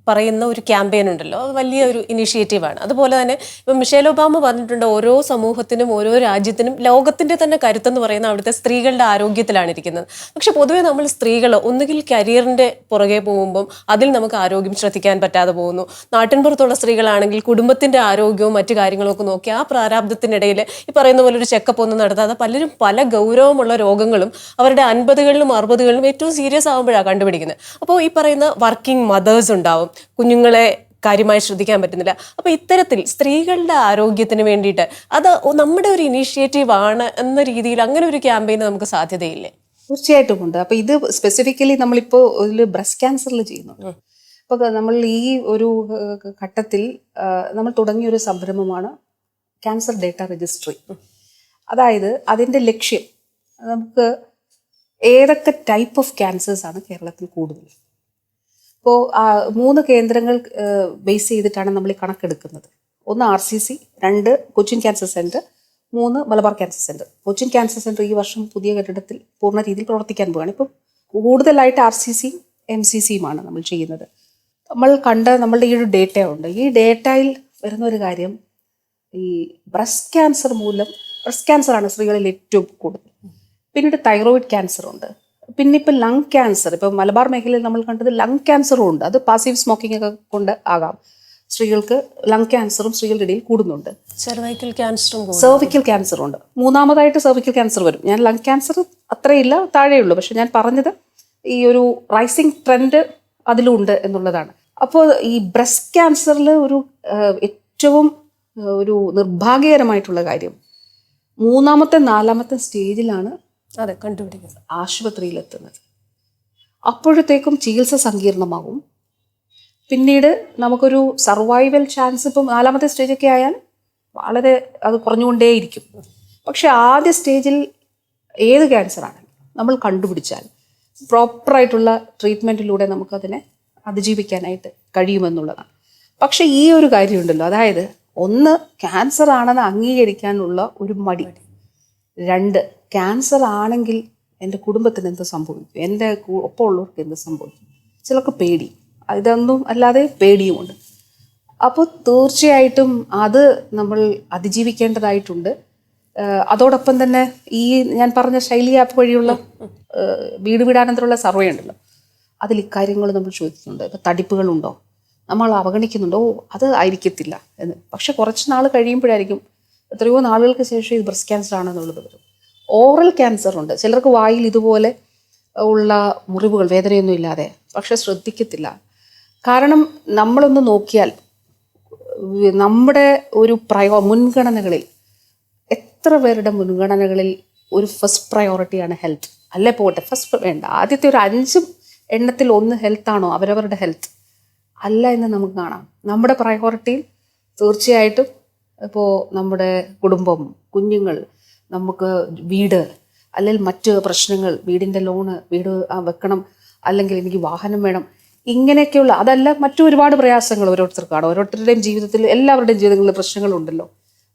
പറയുന്ന ഒരു ക്യാമ്പയിൻ ഉണ്ടല്ലോ, അത് വലിയ ഒരു ഇനീഷ്യേറ്റീവാണ്. അതുപോലെ തന്നെ ഇപ്പം മിഷേൽ ഒബാമ പറഞ്ഞിട്ടുണ്ട്, ഓരോ സമൂഹത്തിനും ഓരോ രാജ്യത്തിനും ലോകത്തിന്റെ തന്നെ കരുത്തെന്ന് പറയുന്ന അവിടുത്തെ സ്ത്രീകളുടെ ആരോഗ്യത്തിലാണ് ഇരിക്കുന്നത്. പക്ഷെ പൊതുവെ നമ്മൾ സ്ത്രീകൾ ഒന്നുകിൽ കരിയറിന്റെ പുറകെ പോകുമ്പം അതിൽ നമുക്ക് ആരോഗ്യം ശ്രദ്ധിക്കാൻ പറ്റാതെ പോകുന്നു. നാട്ടിൻപുറത്തുള്ള സ്ത്രീകളാണെങ്കിൽ കുടുംബത്തിന്റെ ആരോഗ്യവും മറ്റു കാര്യങ്ങളും ഒക്കെ നോക്കി ആ പ്രാരാബ്ദത്തിനിടയിൽ ഈ പറയുന്ന പോലെ ഒരു ചെക്കപ്പ് ഒന്നും നടത്താതെ പലരും പല ഗൗരവമുള്ള രോഗങ്ങളും അവരുടെ 50കളിലും 60കളിലും ഏറ്റവും സീരിയസ് ആകുമ്പോഴാണ് കണ്ടുപിടിക്കുന്നത്. അപ്പോൾ ഈ പറയുന്ന വർക്കിംഗ് മദേഴ്സ് ഉണ്ടാവും, കുഞ്ഞുങ്ങളെ കാര്യമായി ശ്രദ്ധിക്കാൻ പറ്റുന്നില്ല. അപ്പൊ ഇത്തരത്തിൽ സ്ത്രീകളുടെ ആരോഗ്യത്തിന് വേണ്ടിയിട്ട് അത് നമ്മുടെ ഒരു ഇനീഷ്യേറ്റീവ് ആണ് എന്ന രീതിയിൽ അങ്ങനെ ഒരു ക്യാമ്പയിന് നമുക്ക് സാധ്യതയില്ലേ? തീർച്ചയായിട്ടും ഉണ്ട്. അപ്പൊ ഇത് സ്പെസിഫിക്കലി നമ്മളിപ്പോൾ ഇതിൽ ബ്രസ്റ്റ് ക്യാൻസറിൽ ചെയ്യുന്നുണ്ട്. അപ്പൊ നമ്മൾ ഈ ഒരു ഘട്ടത്തിൽ നമ്മൾ തുടങ്ങിയ ഒരു സംരംഭമാണ് ക്യാൻസർ ഡേറ്റ രജിസ്ട്രി. അതായത് അതിന്റെ ലക്ഷ്യം നമുക്ക് ഏതൊക്കെ ടൈപ്പ് ഓഫ് ക്യാൻസേഴ്സ് ആണ് കേരളത്തിൽ കൂടുതൽ. ഇപ്പോൾ 3 കേന്ദ്രങ്ങൾ ബേസ് ചെയ്തിട്ടാണ് നമ്മൾ ഈ കണക്കെടുക്കുന്നത്. 1 RCC, 2 Cochin cancer centre, 3 Malabar cancer centre. Cochin cancer centre ഈ വർഷം പുതിയ കെട്ടിടത്തിൽ പൂർണ്ണ രീതിയിൽ പ്രവർത്തിക്കാൻ പോവുകയാണ്. ഇപ്പം കൂടുതലായിട്ട് RCC MCCയുമാണ് നമ്മൾ ചെയ്യുന്നത്. നമ്മളുടെ ഈ ഒരു ഡേറ്റ ഉണ്ട്. ഈ ഡേറ്റയിൽ വരുന്ന ഒരു കാര്യം, ഈ ബ്രസ്റ്റ് ക്യാൻസറാണ് സ്ത്രീകളിൽ ഏറ്റവും കൂടുതൽ. പിന്നീട് തൈറോയിഡ് ക്യാൻസർ ഉണ്ട്. പിന്നെ ഇപ്പം ലങ് ക്യാൻസർ, ഇപ്പം മലബാർ മേഖലയിൽ നമ്മൾ കണ്ടത് ലങ് ക്യാൻസറും ഉണ്ട്. അത് പാസീവ് സ്മോക്കിംഗ് ഒക്കെ കൊണ്ട് ആകാം. സ്ത്രീകൾക്ക് ലങ് ക്യാൻസറും സ്ത്രീകളുടെ ഇടയിൽ കൂടുന്നുണ്ട്. സെർവൈക്കൽ ക്യാൻസറും ഉണ്ട്. 3ാമതായിട്ട് സെർവിക്കൽ ക്യാൻസർ വരും. ഞാൻ ലങ് ക്യാൻസർ അത്രയില്ല, താഴെയുള്ളൂ. പക്ഷെ ഞാൻ പറഞ്ഞത് ഈ ഒരു റൈസിങ് ട്രെൻഡ് അതിലുണ്ട് എന്നുള്ളതാണ്. അപ്പോൾ ഈ ബ്രസ്റ്റ് ക്യാൻസറിൽ ഒരു ഏറ്റവും ഒരു നിർഭാഗ്യകരമായിട്ടുള്ള കാര്യം, 3ാമത്തെ 4ാമത്തെ സ്റ്റേജിലാണ് കണ്ടുപിടിക്കുന്നത്, ആശുപത്രിയിലെത്തുന്നത്. അപ്പോഴത്തേക്കും ചികിത്സ സങ്കീർണമാകും. പിന്നീട് നമുക്കൊരു സർവൈവൽ ചാൻസ് ഇപ്പം 4ാമത്തെ സ്റ്റേജൊക്കെ ആയാൽ വളരെ അത് കുറഞ്ഞുകൊണ്ടേയിരിക്കും. പക്ഷെ ആദ്യ സ്റ്റേജിൽ ഏത് ക്യാൻസറാണെങ്കിലും നമ്മൾ കണ്ടുപിടിച്ചാൽ പ്രോപ്പറായിട്ടുള്ള ട്രീറ്റ്മെൻറ്റിലൂടെ നമുക്കതിനെ അതിജീവിക്കാനായിട്ട് കഴിയുമെന്നുള്ളതാണ്. പക്ഷെ ഈ ഒരു കാര്യമുണ്ടല്ലോ, അതായത് 1 ക്യാൻസർ ആണെന്ന് അംഗീകരിക്കാനുള്ള ഒരു മടി, 2 ക്യാൻസർ ആണെങ്കിൽ എൻ്റെ കുടുംബത്തിന് എന്ത് സംഭവിക്കും, എൻ്റെ ഒപ്പം ഉള്ളവർക്ക് എന്ത് സംഭവിക്കും, ചിലർക്ക് പേടി, ഇതൊന്നും അല്ലാതെ പേടിയുമുണ്ട്. അപ്പോൾ തീർച്ചയായിട്ടും അത് നമ്മൾ അതിജീവിക്കേണ്ടതായിട്ടുണ്ട്. അതോടൊപ്പം തന്നെ ഈ ഞാൻ പറഞ്ഞ ശൈലി ആപ്പ് വഴിയുള്ള വീട് വീടാനന്തരമുള്ള സർവേ ഉണ്ടല്ലോ, അതിൽ ഇക്കാര്യങ്ങൾ നമ്മൾ ചോദിക്കുന്നുണ്ട്. ഇപ്പം തടിപ്പുകളുണ്ടോ, നമ്മൾ അവഗണിക്കുന്നുണ്ടോ, അത് ആയിരിക്കത്തില്ല എന്ന്. പക്ഷെ കുറച്ച് നാൾ കഴിയുമ്പോഴായിരിക്കും, എത്രയോ നാളുകൾക്ക് ശേഷം ഇത് ബ്രസ്റ്റ് ക്യാൻസർ ആണെന്നുള്ളത് വരും. ഓറൽ ക്യാൻസർ ഉണ്ട്. ചിലർക്ക് വായിൽ ഇതുപോലെ ഉള്ള മുറിവുകൾ, വേദനയൊന്നും ഇല്ലാതെ, പക്ഷെ ശ്രദ്ധിക്കത്തില്ല. കാരണം നമ്മളൊന്ന് നോക്കിയാൽ നമ്മുടെ ഒരു മുൻഗണനകളിൽ എത്ര പേരുടെ മുൻഗണനകളിൽ ഒരു ഫസ്റ്റ് പ്രയോറിറ്റിയാണ് ഹെൽത്ത്. അല്ലേ പോട്ടെ, ഫസ്റ്റ് വേണ്ട, ആദ്യത്തെ ഒരു 5 എണ്ണത്തിൽ 1 ഹെൽത്താണോ, അവരവരുടെ ഹെൽത്ത് അല്ല എന്ന് നമുക്ക് കാണാം. നമ്മുടെ പ്രയോറിറ്റിയിൽ തീർച്ചയായിട്ടും ഇപ്പോൾ നമ്മുടെ കുടുംബം, കുഞ്ഞുങ്ങൾ, നമുക്ക് വീട്, അല്ലെങ്കിൽ മറ്റ് പ്രശ്നങ്ങൾ, വീടിൻ്റെ ലോണ്, വീട് വെക്കണം, അല്ലെങ്കിൽ എനിക്ക് വാഹനം വേണം, ഇങ്ങനെയൊക്കെയുള്ള, അതല്ല മറ്റു ഒരുപാട് പ്രയാസങ്ങൾ ഓരോരുത്തർക്കാണ്. ഓരോരുത്തരുടെയും ജീവിതത്തിൽ, എല്ലാവരുടെയും ജീവിതങ്ങളിൽ പ്രശ്നങ്ങളുണ്ടല്ലോ.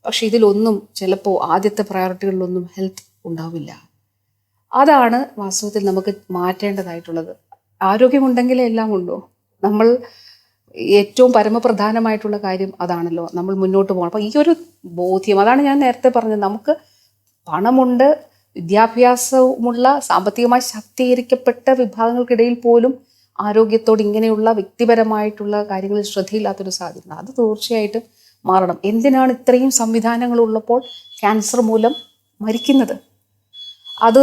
പക്ഷെ ഇതിലൊന്നും ചിലപ്പോൾ ആദ്യത്തെ പ്രയോറിറ്റികളിലൊന്നും ഹെൽത്ത് ഉണ്ടാവില്ല. അതാണ് വാസ്തവത്തിൽ നമുക്ക് മാറ്റേണ്ടതായിട്ടുള്ളത്. ആരോഗ്യമുണ്ടെങ്കിലേ എല്ലാം ഉണ്ടോ. നമ്മൾ ഏറ്റവും പരമപ്രധാനമായിട്ടുള്ള കാര്യം അതാണല്ലോ, നമ്മൾ മുന്നോട്ട് പോകണം. അപ്പോൾ ഈ ഒരു ബോധ്യം, അതാണ് ഞാൻ നേരത്തെ പറഞ്ഞത്, നമുക്ക് പണമുണ്ട്, വിദ്യാഭ്യാസമുള്ള, സാമ്പത്തികമായി ശാക്തീകരിക്കപ്പെട്ട വിഭാഗങ്ങൾക്കിടയിൽ പോലും ആരോഗ്യത്തോട് ഇങ്ങനെയുള്ള വ്യക്തിപരമായിട്ടുള്ള കാര്യങ്ങളിൽ ശ്രദ്ധയില്ലാത്തൊരു സാധ്യത, അത് തീർച്ചയായിട്ടും മാറണം. എന്തിനാണ് ഇത്രയും സംവിധാനങ്ങളുള്ളപ്പോൾ ക്യാൻസർ മൂലം മരിക്കുന്നത്? അത്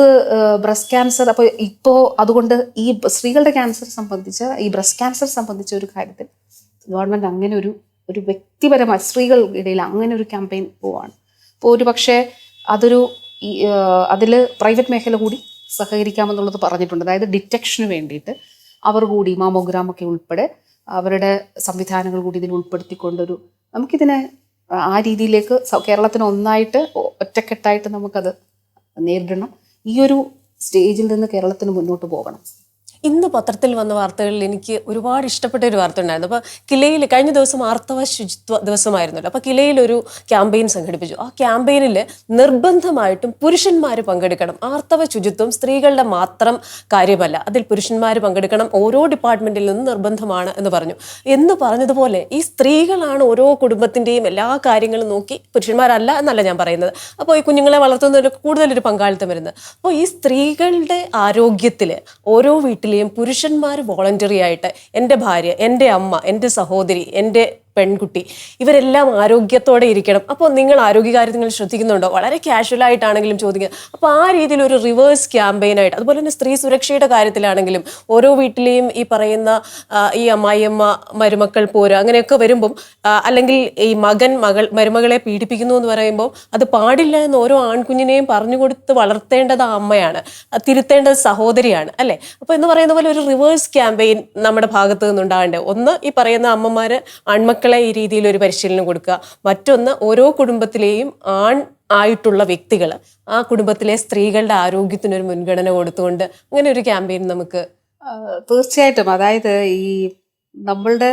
ബ്രസ്റ്റ് ക്യാൻസർ, അപ്പോൾ ഇപ്പോൾ അതുകൊണ്ട് ഈ സ്ത്രീകളുടെ ക്യാൻസർ സംബന്ധിച്ച, ഈ ബ്രസ്റ്റ് ക്യാൻസർ സംബന്ധിച്ച ഒരു കാര്യത്തിൽ ഗവൺമെൻറ് അങ്ങനെ ഒരു വ്യക്തിപരമായ സ്ത്രീകളുടെ ഇടയിൽ അങ്ങനെ ഒരു ക്യാമ്പയിൻ പോവാണ്. അപ്പോൾ ഒരു പക്ഷേ അതിൽ പ്രൈവറ്റ് മേഖല കൂടി സഹകരിക്കാമെന്നുള്ളത് പറഞ്ഞിട്ടുണ്ട്. അതായത് ഡിറ്റക്ഷന് വേണ്ടിയിട്ട് അവർ കൂടി മാമോഗ്രാമൊക്കെ ഉൾപ്പെടെ അവരുടെ സംവിധാനങ്ങൾ കൂടി ഇതിൽ ഉൾപ്പെടുത്തിക്കൊണ്ടൊരു നമുക്കിതിനെ ആ രീതിയിലേക്ക് കേരളത്തിന് ഒന്നായിട്ട് ഒറ്റക്കെട്ടായിട്ട് നമുക്കത് നേരിടണം. ഈ ഒരു സ്റ്റേജിൽ നിന്ന് കേരളത്തിന് മുന്നോട്ട് പോകണം. ഇന്ന് പത്രത്തിൽ വന്ന വാർത്തകളിൽ എനിക്ക് ഒരുപാട് ഇഷ്ടപ്പെട്ട ഒരു വാർത്ത ഉണ്ടായിരുന്നു. അപ്പോൾ കിലയിൽ കഴിഞ്ഞ ദിവസം ആർത്തവ ശുചിത്വ ദിവസമായിരുന്നല്ലോ. അപ്പോൾ കിലയിൽ ഒരു ക്യാമ്പയിൻ സംഘടിപ്പിച്ചു. ആ ക്യാമ്പയിനിൽ നിർബന്ധമായിട്ടും പുരുഷന്മാർ പങ്കെടുക്കണം. ആർത്തവ ശുചിത്വം സ്ത്രീകളുടെ മാത്രം കാര്യമല്ല, അതിൽ പുരുഷന്മാർ പങ്കെടുക്കണം, ഓരോ ഡിപ്പാർട്ട്മെന്റിൽ നിന്നും നിർബന്ധമാണ് എന്ന് പറഞ്ഞു. എന്ന് പറഞ്ഞതുപോലെ ഈ സ്ത്രീകളാണ് ഓരോ കുടുംബത്തിൻ്റെയും എല്ലാ കാര്യങ്ങളും നോക്കി, പുരുഷന്മാരല്ല എന്നല്ല ഞാൻ പറയുന്നത്. അപ്പോൾ ഈ കുഞ്ഞുങ്ങളെ വളർത്തുന്നതിൽ കൂടുതലൊരു പങ്കാളിത്തം വരുന്നത്. അപ്പോൾ ഈ സ്ത്രീകളുടെ ആരോഗ്യത്തിൽ ഓരോ വീട്ടിലെയും പുരുഷന്മാർ വോളണ്ടറി ആയിട്ട്, എൻ്റെ ഭാര്യ, എൻ്റെ അമ്മ, എൻ്റെ സഹോദരി, എൻ്റെ പെൺകുട്ടി, ഇവരെല്ലാം ആരോഗ്യത്തോടെ ഇരിക്കണം. അപ്പോൾ നിങ്ങൾ ആരോഗ്യകാര്യം നിങ്ങൾ ശ്രദ്ധിക്കുന്നുണ്ടോ? വളരെ കാഷ്വലായിട്ടാണെങ്കിലും ചോദിക്കുക. അപ്പോൾ ആ രീതിയിൽ ഒരു റിവേഴ്സ് ക്യാമ്പയിനായിട്ട്, അതുപോലെ തന്നെ സ്ത്രീ സുരക്ഷയുടെ കാര്യത്തിലാണെങ്കിലും ഓരോ വീട്ടിലെയും ഈ പറയുന്ന ഈ അമ്മായിയമ്മ മരുമക്കൾ പോര് അങ്ങനെയൊക്കെ വരുമ്പം, അല്ലെങ്കിൽ ഈ മരുമകളെ പീഡിപ്പിക്കുന്നു എന്ന് പറയുമ്പോൾ അത് പാടില്ല എന്ന് ഓരോ ആൺകുഞ്ഞിനെയും പറഞ്ഞു കൊടുത്ത് വളർത്തേണ്ടത് ആ അമ്മയാണ്, തിരുത്തേണ്ടത് സഹോദരിയാണ്, അല്ലേ? അപ്പോൾ എന്ന് പറയുന്ന പോലെ ഒരു റിവേഴ്സ് ക്യാമ്പയിൻ നമ്മുടെ ഭാഗത്ത് നിന്നുണ്ടാകേണ്ടത്. ഒന്ന്, ഈ പറയുന്ന അമ്മമാര് ആൺമക്കളെ ഈ രീതിയിൽ ഒരു പരിശീലനം കൊടുക്കുക. മറ്റൊന്ന്, ഓരോ കുടുംബത്തിലെയും ആയിട്ടുള്ള വ്യക്തികൾ ആ കുടുംബത്തിലെ സ്ത്രീകളുടെ ആരോഗ്യത്തിനൊരു മുൻഗണന കൊടുത്തുകൊണ്ട് അങ്ങനെ ഒരു ക്യാമ്പയിൻ നമുക്ക് തീർച്ചയായിട്ടും. അതായത് ഈ നമ്മളുടെ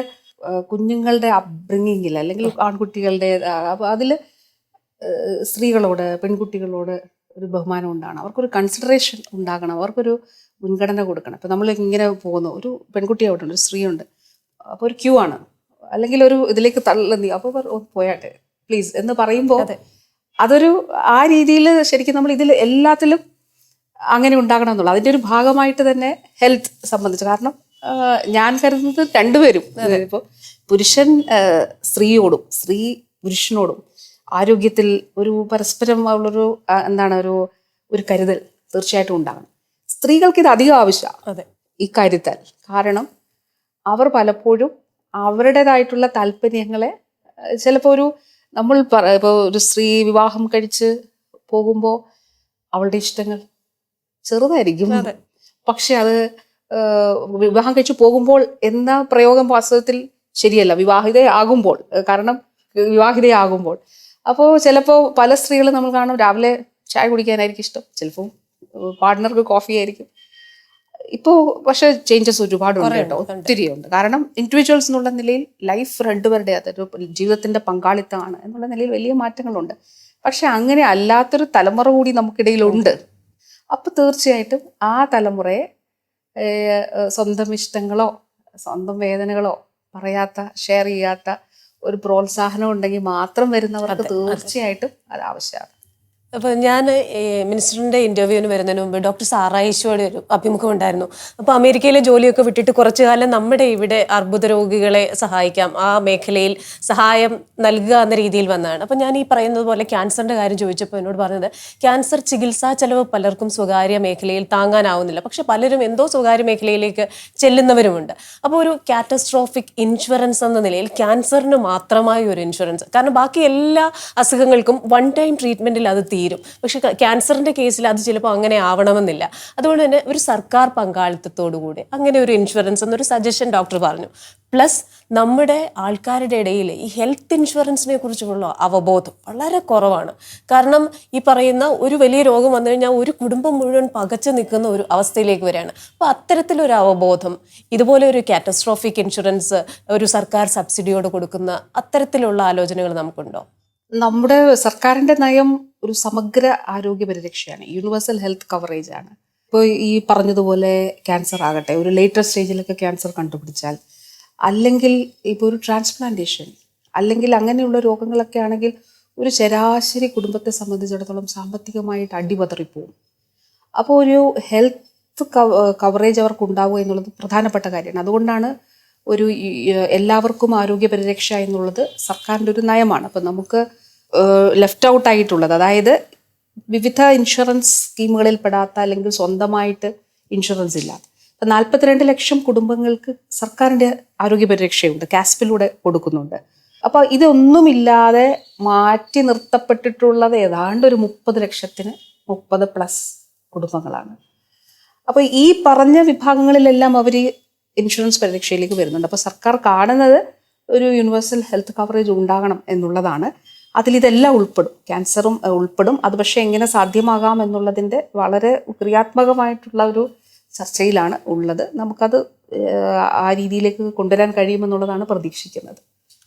കുഞ്ഞുങ്ങളുടെ അപ്ബ്രിങ്ങിങ്ങിൽ അല്ലെങ്കിൽ ആൺകുട്ടികളുടെ അതിൽ സ്ത്രീകളോട്, പെൺകുട്ടികളോട് ഒരു ബഹുമാനം ഉണ്ടാകണം, അവർക്കൊരു കൺസിഡറേഷൻ ഉണ്ടാകണം, അവർക്കൊരു മുൻഗണന കൊടുക്കണം. ഇപ്പം നമ്മൾ ഇങ്ങനെ പോകുന്നു, ഒരു പെൺകുട്ടി അവിടെ ഉണ്ട്, ഒരു സ്ത്രീയുണ്ട്, അപ്പോൾ ഒരു ക്യൂ ആണ്, അല്ലെങ്കിൽ ഒരു ഇതിലേക്ക് തള്ളി, അപ്പോൾ പോയാട്ടെ പ്ലീസ് എന്ന് പറയുമ്പോൾ അതൊരു ആ രീതിയിൽ ശരിക്കും നമ്മൾ ഇതിൽ എല്ലാത്തിലും അങ്ങനെ ഉണ്ടാകണം എന്നുള്ളത് അതിൻ്റെ ഒരു ഭാഗമായിട്ട് തന്നെ ഹെൽത്ത് സംബന്ധിച്ച്. കാരണം ഞാൻ കരുതുന്നത് രണ്ടുപേരും, ഇപ്പോൾ പുരുഷൻ സ്ത്രീയോടും സ്ത്രീ പുരുഷനോടും ആരോഗ്യത്തിൽ ഒരു പരസ്പരം ഉള്ളൊരു ഒരു കരുതൽ തീർച്ചയായിട്ടും ഉണ്ടാകണം. സ്ത്രീകൾക്ക് ഇത് അധികം ആവശ്യമാണ് ഇക്കാര്യത്തിൽ. കാരണം അവർ പലപ്പോഴും അവരുടേതായിട്ടുള്ള താല്പര്യങ്ങളെ ചിലപ്പോൾ ഇപ്പോൾ ഒരു സ്ത്രീ വിവാഹം കഴിച്ച് പോകുമ്പോൾ അവളുടെ ഇഷ്ടങ്ങൾ ചെറുതായിരിക്കും, പക്ഷെ അത് വിവാഹം കഴിച്ച് പോകുമ്പോൾ എന്ന പ്രയോഗം വാസ്തവത്തിൽ ശരിയല്ല. വിവാഹിതയാകുമ്പോൾ അപ്പോൾ ചിലപ്പോൾ പല സ്ത്രീകളും നമ്മൾ കാണും, രാവിലെ ചായ കുടിക്കാനായിരിക്കും ഇഷ്ടം, ചിലപ്പോൾ പാർട്ട്ണർക്ക് കോഫി ആയിരിക്കും. ഇപ്പോൾ പക്ഷെ ചേഞ്ചസ് ഒരുപാടുണ്ട് കേട്ടോ, ഒത്തിരി ഉണ്ട്. കാരണം ഇൻഡിവിജ്വൽസ് എന്നുള്ള നിലയിൽ ലൈഫ് രണ്ടുപേരുടെ അതൊരു ജീവിതത്തിന്റെ പങ്കാളിത്തമാണ് എന്നുള്ള നിലയിൽ വലിയ മാറ്റങ്ങളുണ്ട്. പക്ഷെ അങ്ങനെ അല്ലാത്തൊരു തലമുറ കൂടി നമുക്കിടയിലുണ്ട്. അപ്പോൾ തീർച്ചയായിട്ടും ആ തലമുറയെ സ്വന്തം ഇഷ്ടങ്ങളോ സ്വന്തം വേദനകളോ ഷെയർ ചെയ്യാത്ത ഒരു പ്രോത്സാഹനം ഉണ്ടെങ്കിൽ മാത്രം വരുന്നവർക്ക് തീർച്ചയായിട്ടും അത് ആവശ്യമാണ്. അപ്പോൾ ഞാൻ മിനിസ്റ്ററിൻ്റെ ഇൻ്റർവ്യൂവിന് വരുന്നതിന് മുമ്പ് ഡോക്ടർ സാറാ ഈശോയുടെ ഒരു അഭിമുഖം ഉണ്ടായിരുന്നു. അപ്പോൾ അമേരിക്കയിലെ ജോലിയൊക്കെ വിട്ടിട്ട് കുറച്ചു കാലം നമ്മുടെ ഇവിടെ അർബുദ രോഗികളെ സഹായിക്കാം, ആ മേഖലയിൽ സഹായം നൽകുക എന്ന രീതിയിൽ വന്നതാണ്. അപ്പോൾ ഞാൻ ഈ പറയുന്നത് പോലെ ക്യാൻസറിൻ്റെ കാര്യം ചോദിച്ചപ്പോൾ എന്നോട് പറഞ്ഞത്, ക്യാൻസർ ചികിത്സാ ചെലവ് പലർക്കും സ്വകാര്യ മേഖലയിൽ താങ്ങാനാവുന്നില്ല, പക്ഷെ പലരും എന്തോ സ്വകാര്യ മേഖലയിലേക്ക് ചെല്ലുന്നവരുമുണ്ട്. അപ്പോൾ ഒരു കാറ്റസ്ട്രോഫിക് ഇൻഷുറൻസ് എന്ന നിലയിൽ ക്യാൻസറിന് മാത്രമായി ഒരു ഇൻഷുറൻസ്, കാരണം ബാക്കി എല്ലാ അസുഖങ്ങൾക്കും വൺ ടൈം ട്രീറ്റ്മെൻറ്റിൽ അത് തീരും. പക്ഷെ ക്യാൻസറിന്റെ കേസിൽ അത് ചിലപ്പോൾ അങ്ങനെ ആവണമെന്നില്ല. അതുകൊണ്ട് തന്നെ ഒരു സർക്കാർ പങ്കാളിത്തത്തോടുകൂടി അങ്ങനെ ഒരു ഇൻഷുറൻസ് എന്നൊരു സജഷൻ ഡോക്ടർ പറഞ്ഞു. പ്ലസ് നമ്മുടെ ആൾക്കാരുടെ ഇടയിൽ ഈ ഹെൽത്ത് ഇൻഷുറൻസിനെ കുറിച്ചുള്ള അവബോധം വളരെ കുറവാണ്. കാരണം ഈ പറയുന്ന ഒരു വലിയ രോഗം വന്നു കഴിഞ്ഞാൽ ഒരു കുടുംബം മുഴുവൻ പകച്ചു നിൽക്കുന്ന ഒരു അവസ്ഥയിലേക്ക് വരികയാണ്. അപ്പോൾ അത്തരത്തിലൊരു അവബോധം, ഇതുപോലെ ഒരു കാറ്റസ്ട്രോഫിക് ഇൻഷുറൻസ് ഒരു സർക്കാർ സബ്സിഡിയോട് കൊടുക്കുന്ന അത്തരത്തിലുള്ള ആലോചനകൾ നമുക്കുണ്ടോ? നമ്മുടെ സർക്കാരിൻ്റെ നയം ഒരു സമഗ്ര ആരോഗ്യ പരിരക്ഷയാണ്, യൂണിവേഴ്സൽ ഹെൽത്ത് കവറേജ് ആണ്. ഇപ്പോൾ ഈ പറഞ്ഞതുപോലെ ക്യാൻസർ ആകട്ടെ, ഒരു ലേറ്റർ സ്റ്റേജിലൊക്കെ ക്യാൻസർ കണ്ടുപിടിച്ചാൽ, അല്ലെങ്കിൽ ഇപ്പോൾ ഒരു ട്രാൻസ്പ്ലാന്റേഷൻ, അല്ലെങ്കിൽ അങ്ങനെയുള്ള രോഗങ്ങളൊക്കെ ആണെങ്കിൽ ഒരു ശരാശരി കുടുംബത്തെ സംബന്ധിച്ചിടത്തോളം സാമ്പത്തികമായിട്ട് അടിപതറിപ്പോവും. അപ്പോൾ ഒരു ഹെൽത്ത് കവറേജ് അവർക്ക് ഉണ്ടാവുക എന്നുള്ളത് പ്രധാനപ്പെട്ട കാര്യമാണ്. അതുകൊണ്ടാണ് ഒരു എല്ലാവർക്കും ആരോഗ്യ പരിരക്ഷ എന്നുള്ളത് സർക്കാരിൻ്റെ ഒരു നയമാണ്. അപ്പം നമുക്ക് ലെഫ്റ്റ് ഔട്ട് ആയിട്ടുള്ളത്, അതായത് വിവിധ ഇൻഷുറൻസ് സ്കീമുകളിൽ പെടാത്ത അല്ലെങ്കിൽ സ്വന്തമായിട്ട് ഇൻഷുറൻസ് ഇല്ലാത്ത ഇപ്പം 42 ലക്ഷം കുടുംബങ്ങൾക്ക് സർക്കാരിൻ്റെ ആരോഗ്യ പരിരക്ഷയുണ്ട്, കാസ്പിലൂടെ കൊടുക്കുന്നുണ്ട്. അപ്പോൾ ഇതൊന്നുമില്ലാതെ മാറ്റി നിർത്തപ്പെട്ടിട്ടുള്ളത് ഏതാണ്ട് ഒരു 30 ലക്ഷത്തിന് 30+ കുടുംബങ്ങളാണ്. അപ്പോൾ ഈ പറഞ്ഞ വിഭാഗങ്ങളിലെല്ലാം അവർ ഇൻഷുറൻസ് പരിരക്ഷയിലേക്ക് വരുന്നുണ്ട്. അപ്പോൾ സർക്കാർ കാണുന്നത് ഒരു യൂണിവേഴ്സൽ ഹെൽത്ത് കവറേജ് ഉണ്ടാകണം എന്നുള്ളതാണ്. അതിലിതെല്ലാം ഉൾപ്പെടും, ക്യാൻസറും ഉൾപ്പെടും. അത് പക്ഷേ എങ്ങനെ സാധ്യമാകാം എന്നുള്ളതിൻ്റെ വളരെ ക്രിയാത്മകമായിട്ടുള്ള ഒരു ചർച്ചയിലാണ് ഉള്ളത്. നമുക്കത് ആ രീതിയിലേക്ക് കൊണ്ടുവരാൻ കഴിയുമെന്നുള്ളതാണ് പ്രതീക്ഷിക്കുന്നത്.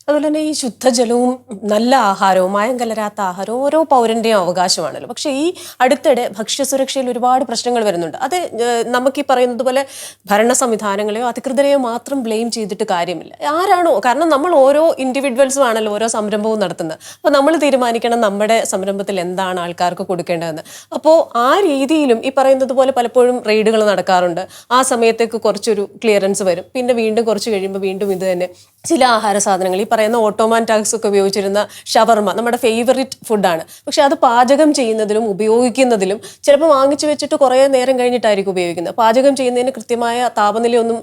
അതുപോലെ തന്നെ ഈ ശുദ്ധജലവും നല്ല ആഹാരവും മായം കലരാത്ത ആഹാരവും ഓരോ പൗരന്റെയും അവകാശമാണല്ലോ. പക്ഷേ ഈ അടുത്തിടെ ഭക്ഷ്യസുരക്ഷയിൽ ഒരുപാട് പ്രശ്നങ്ങൾ വരുന്നുണ്ട്. അത് നമുക്ക് ഈ പറയുന്നത് പോലെ ഭരണ സംവിധാനങ്ങളെയോ അധികൃതരെയോ മാത്രം ബ്ലെയിം ചെയ്തിട്ട് കാര്യമില്ല. ആരാണോ, കാരണം നമ്മൾ ഓരോ ഇൻഡിവിജ്വൽസും ആണല്ലോ ഓരോ സംരംഭവും നടത്തുന്നത്. അപ്പോൾ നമ്മൾ തീരുമാനിക്കണം നമ്മുടെ സംരംഭത്തിൽ എന്താണ് ആൾക്കാർക്ക് കൊടുക്കേണ്ടതെന്ന്. അപ്പോൾ ആ രീതിയിലും ഈ പറയുന്നത് പോലെ പലപ്പോഴും റെയ്ഡുകൾ നടക്കാറുണ്ട്. ആ സമയത്തേക്ക് കുറച്ചൊരു ക്ലിയറൻസ് വരും, പിന്നെ വീണ്ടും കുറച്ച് കഴിയുമ്പോൾ വീണ്ടും ഇത് തന്നെ. ചില ആഹാര സാധനങ്ങൾ ഈ പറയുന്ന ഓട്ടോമാൻ ടാക്സ് ഒക്കെ ഉപയോഗിച്ചിരുന്ന ഷവർമ നമ്മുടെ ഫേവറിറ്റ് ഫുഡാണ്. പക്ഷെ അത് പാചകം ചെയ്യുന്നതിലും ഉപയോഗിക്കുന്നതിലും ചിലപ്പോൾ വാങ്ങിച്ചു വെച്ചിട്ട് കുറേ നേരം കഴിഞ്ഞിട്ടായിരിക്കും ഉപയോഗിക്കുന്നത്. പാചകം ചെയ്യുന്നതിന് കൃത്യമായ താപനിലയൊന്നും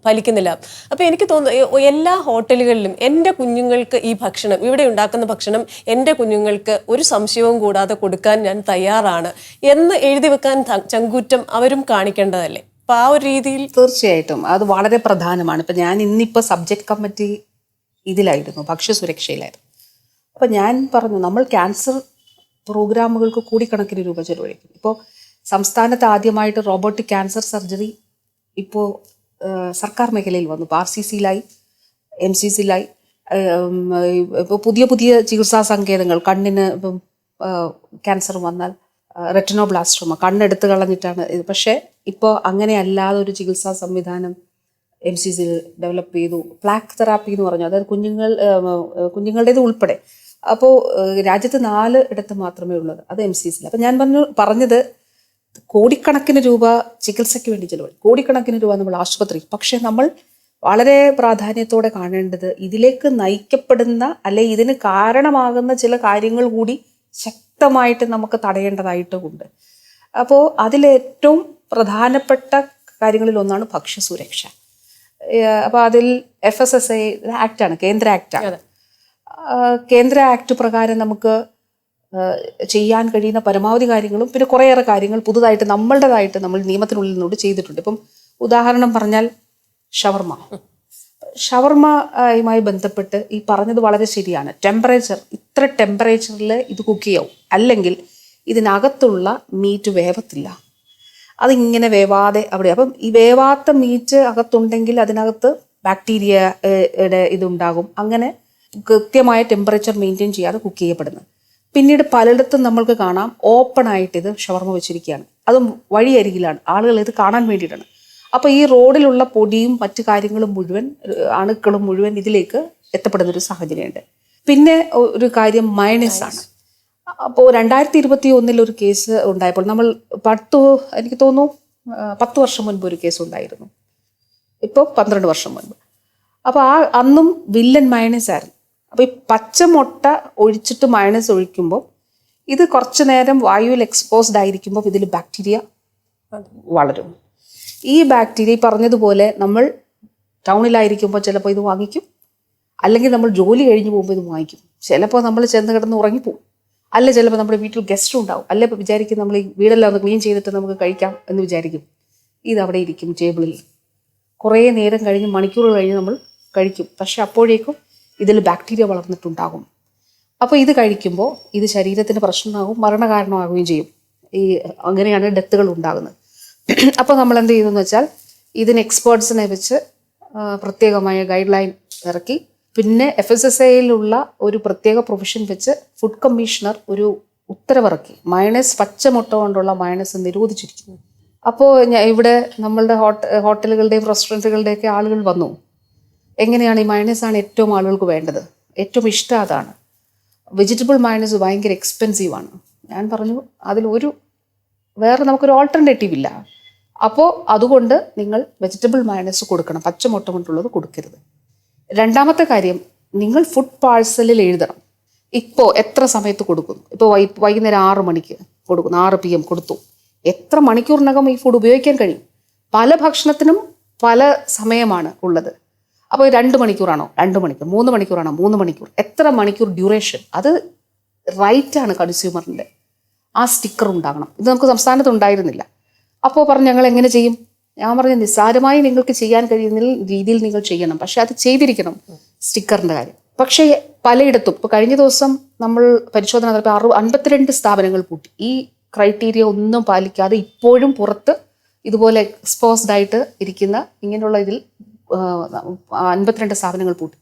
ഫലിക്കുന്നില്ല. അപ്പോൾ എനിക്ക് തോന്നുന്നു എല്ലാ ഹോട്ടലുകളിലും എൻ്റെ കുഞ്ഞുങ്ങൾക്ക് ഈ ഭക്ഷണം, ഇവിടെ ഉണ്ടാക്കുന്ന ഭക്ഷണം എൻ്റെ കുഞ്ഞുങ്ങൾക്ക് ഒരു സംശയവും കൂടാതെ കൊടുക്കാൻ ഞാൻ തയ്യാറാണ് എന്ന് എഴുതി വെക്കാൻ ചങ്കൂറ്റം അവരും കാണിക്കേണ്ടതല്ലേ? അപ്പോൾ ആ ഒരു രീതിയിൽ തീർച്ചയായിട്ടും അത് വളരെ പ്രധാനമാണ്. ഇപ്പം ഞാൻ ഇന്നിപ്പോൾ സബ്ജക്ട് കമ്മിറ്റി ഇതിലായിരുന്നു, ഭക്ഷ്യസുരക്ഷയിലായിരുന്നു. അപ്പം ഞാൻ പറഞ്ഞു, നമ്മൾ ക്യാൻസർ പ്രോഗ്രാമുകൾക്ക് കോടിക്കണക്കിന് രൂപ ചെലവഴിക്കും. ഇപ്പോൾ സംസ്ഥാനത്ത് ആദ്യമായിട്ട് റോബോട്ടിക് ക്യാൻസർ സർജറി ഇപ്പോൾ സർക്കാർ മേഖലയിൽ വന്നു. RCCയിലായി, MCCയിലായി. ഇപ്പോൾ പുതിയ പുതിയ ചികിത്സാ സങ്കേതങ്ങൾ, കണ്ണിന് ഇപ്പം ക്യാൻസർ വന്നാൽ റെറ്റിനോബ്ലാസ്റ്റോമ കണ്ണെടുത്ത് കളഞ്ഞിട്ടാണ് ഇത്. പക്ഷേ ഇപ്പോൾ അങ്ങനെ അല്ലാതെ ഒരു ചികിത്സാ സംവിധാനം MCCയിൽ ഡെവലപ്പ് ചെയ്തു. പ്ലാക്ക് തെറാപ്പി എന്ന് പറഞ്ഞു, അതായത് കുഞ്ഞുങ്ങളുടേത് ഉൾപ്പെടെ. അപ്പോൾ രാജ്യത്ത് 4 ഇടത്ത് മാത്രമേ ഉള്ളത്, അത് MCCയിൽ. അപ്പം ഞാൻ പറഞ്ഞത് കോടിക്കണക്കിന് രൂപ ചികിത്സയ്ക്ക് വേണ്ടി ചിലവ്, കോടിക്കണക്കിന് രൂപ നമ്മൾ ആശുപത്രി. പക്ഷെ നമ്മൾ വളരെ പ്രാധാന്യത്തോടെ കാണേണ്ടത് ഇതിലേക്ക് നയിക്കപ്പെടുന്ന അല്ലെ ഇതിന് കാരണമാകുന്ന ചില കാര്യങ്ങൾ കൂടി ശക്തമായിട്ട് നമുക്ക് തടയേണ്ടതായിട്ടുമുണ്ട്. അപ്പോൾ അതിലേറ്റവും പ്രധാനപ്പെട്ട കാര്യങ്ങളിൽ ഒന്നാണ് ഭക്ഷ്യസുരക്ഷ. അപ്പോൾ അതിൽ FSSAI ആക്റ്റാണ്, കേന്ദ്ര ആക്റ്റാണ്. കേന്ദ്ര ആക്ട് പ്രകാരം നമുക്ക് ചെയ്യാൻ കഴിയുന്ന പരമാവധി കാര്യങ്ങളും പിന്നെ കുറേയേറെ കാര്യങ്ങൾ പുതുതായിട്ട് നമ്മളുടേതായിട്ട് നമ്മൾ നിയമത്തിനുള്ളിൽ നിന്നോട് ചെയ്തിട്ടുണ്ട്. ഇപ്പം ഉദാഹരണം പറഞ്ഞാൽ ഷവർമയുമായി ബന്ധപ്പെട്ട് ഈ പറഞ്ഞത് വളരെ ശരിയാണ്. ഇത്ര ടെമ്പറേച്ചറിൽ ഇത് കുക്ക് ചെയ്യും, അല്ലെങ്കിൽ ഇതിനകത്തുള്ള മീറ്റ് വേവത്തില്ല, അതിങ്ങനെ വേവാതെ അവിടെ. അപ്പം ഈ വേവാത്ത മീറ്റ് അകത്തുണ്ടെങ്കിൽ അതിനകത്ത് ബാക്ടീരിയയുടെ ഇതുണ്ടാകും. അങ്ങനെ കൃത്യമായ ടെമ്പറേച്ചർ മെയിൻറ്റെയിൻ ചെയ്യാതെ കുക്ക് ചെയ്യപ്പെടുന്നത്. പിന്നീട് പലയിടത്തും നമ്മൾക്ക് കാണാം ഓപ്പൺ ആയിട്ട് ഇത് ഷവർമ വെച്ചിരിക്കുകയാണ്, അതും വഴിയരികിലാണ്, ആളുകൾ ഇത് കാണാൻ വേണ്ടിയിട്ടാണ്. അപ്പോൾ ഈ റോഡിലുള്ള പൊടിയും മറ്റു കാര്യങ്ങളും മുഴുവൻ, അണുക്കളും മുഴുവൻ ഇതിലേക്ക് എത്തപ്പെടുന്നൊരു സാഹചര്യമുണ്ട്. പിന്നെ ഒരു കാര്യം മയണൈസാണ്. അപ്പോൾ 2021 ഒരു കേസ് ഉണ്ടായപ്പോൾ നമ്മൾ എനിക്ക് തോന്നുന്നു 10 വർഷം മുൻപ് ഒരു കേസ് ഉണ്ടായിരുന്നു, ഇപ്പോൾ 12 വർഷം മുൻപ്. അപ്പോൾ അന്നും വില്ലൻ മയണൈസ് ആയിരുന്നു. അപ്പോൾ ഈ പച്ചമുട്ട ഒഴിച്ചിട്ട് മയണൈസ് ഒഴിക്കുമ്പോൾ ഇത് കുറച്ചു നേരം വായുവിൽ എക്സ്പോസ്ഡ് ആയിരിക്കുമ്പോൾ ഇതിൽ ബാക്ടീരിയ വളരും. ഈ ബാക്ടീരിയ പറഞ്ഞതുപോലെ നമ്മൾ ടൗണിലായിരിക്കുമ്പോൾ ചിലപ്പോൾ ഇത് വാങ്ങിക്കും, അല്ലെങ്കിൽ നമ്മൾ ജോലി കഴിഞ്ഞ് പോകുമ്പോൾ ഇത് വാങ്ങിക്കും. ചിലപ്പോൾ നമ്മൾ ചെന്ന് കിടന്ന് ഉറങ്ങിപ്പോവും, അല്ല ചിലപ്പോൾ നമ്മുടെ വീട്ടിൽ ഗസ്റ്റ് ഉണ്ടാവും, അല്ല ഇപ്പോൾ വിചാരിക്കും നമ്മൾ ഈ വീടെല്ലാം ഒന്ന് ക്ലീൻ ചെയ്തിട്ട് നമുക്ക് കഴിക്കാം എന്ന് വിചാരിക്കും. ഇതവിടെ ഇരിക്കും ടേബിളിൽ, കുറേ നേരം കഴിഞ്ഞ് മണിക്കൂറുകൾ കഴിഞ്ഞ് നമ്മൾ കഴിക്കും. പക്ഷെ അപ്പോഴേക്കും ഇതിൽ ബാക്ടീരിയ വളർന്നിട്ടുണ്ടാകും. അപ്പോൾ ഇത് കഴിക്കുമ്പോൾ ഇത് ശരീരത്തിന് പ്രശ്നമാകും, മരണകാരണമാകുകയും ചെയ്യും. അങ്ങനെയാണ് ഡെത്തുകൾ ഉണ്ടാകുന്നത്. അപ്പോൾ നമ്മൾ എന്ത് ചെയ്തെന്ന് വെച്ചാൽ ഇതിന് എക്സ്പേർട്സിനെ വെച്ച് പ്രത്യേകമായ ഗൈഡ് ലൈൻ ഇറക്കി. പിന്നെ FSSAയിലുള്ള ഒരു പ്രത്യേക പ്രൊവിഷൻ വെച്ച് ഫുഡ് കമ്മീഷണർ ഒരു ഉത്തരവിറക്കി, മയണൈസ് പച്ചമുട്ട കൊണ്ടുള്ള മയണൈസ് നിരോധിച്ചിരിക്കുന്നു. അപ്പോൾ ഇവിടെ നമ്മളുടെ ഹോട്ടലുകളുടെയും റെസ്റ്റോറൻറ്റുകളുടെയൊക്കെ ആളുകൾ വന്നു, എങ്ങനെയാണ് ഈ മയണൈസാണ് ഏറ്റവും ആളുകൾക്ക് വേണ്ടത്, ഏറ്റവും ഇഷ്ടം അതാണ്. വെജിറ്റബിൾ മയണൈസ് ഭയങ്കര എക്സ്പെൻസീവാണ്. ഞാൻ പറഞ്ഞു വേറെ നമുക്കൊരു ഓൾട്ടർനേറ്റീവ് ഇല്ല. അപ്പോൾ അതുകൊണ്ട് നിങ്ങൾ വെജിറ്റബിൾ മയണൈസ് കൊടുക്കണം, പച്ചമുട്ട കൊണ്ടുള്ളത് കൊടുക്കരുത്. രണ്ടാമത്തെ കാര്യം, നിങ്ങൾ ഫുഡ് പാഴ്സലിൽ എഴുതണം ഇപ്പോൾ എത്ര സമയത്ത് കൊടുക്കുന്നു. ഇപ്പോൾ വൈകുന്നേരം 6 മണിക്ക് കൊടുക്കുന്നു, 6 PM കൊടുത്തു, എത്ര മണിക്കൂറിനകം ഈ ഫുഡ് ഉപയോഗിക്കാൻ കഴിയും. പല ഭക്ഷണത്തിനും പല സമയമാണ് ഉള്ളത്. അപ്പോൾ 2 മണിക്കൂറാണോ 2 മണിക്കൂർ, 3 മണിക്കൂറാണോ 3 മണിക്കൂർ, എത്ര മണിക്കൂർ ഡ്യൂറേഷൻ, അത് റൈറ്റാണ് കൺസ്യൂമറിൻ്റെ. ആ സ്റ്റിക്കർ ഉണ്ടാകണം. ഇത് നമുക്ക് സംസ്ഥാനത്ത് ഉണ്ടായിരുന്നില്ല. അപ്പോൾ പറഞ്ഞു ഞങ്ങൾ എങ്ങനെ ചെയ്യും? ഞാൻ പറഞ്ഞു നിസ്സാരമായി നിങ്ങൾക്ക് ചെയ്യാൻ കഴിയുന്ന രീതിയിൽ നിങ്ങൾ ചെയ്യണം, പക്ഷെ അത് ചെയ്തിരിക്കണം സ്റ്റിക്കറിൻ്റെ കാര്യം. പക്ഷേ പലയിടത്തും ഇപ്പോൾ കഴിഞ്ഞ ദിവസം നമ്മൾ പരിശോധന നടത്തിയപ്പോൾ 52 സ്ഥാപനങ്ങൾ പൂട്ടി. ഈ ക്രൈറ്റീരിയ ഒന്നും പാലിക്കാതെ ഇപ്പോഴും പുറത്ത് ഇതുപോലെ എക്സ്പോസ്ഡ് ആയിട്ട് ഇരിക്കുന്ന ഇങ്ങനെയുള്ള ഇതിൽ 52 സ്ഥാപനങ്ങൾ പൂട്ടി.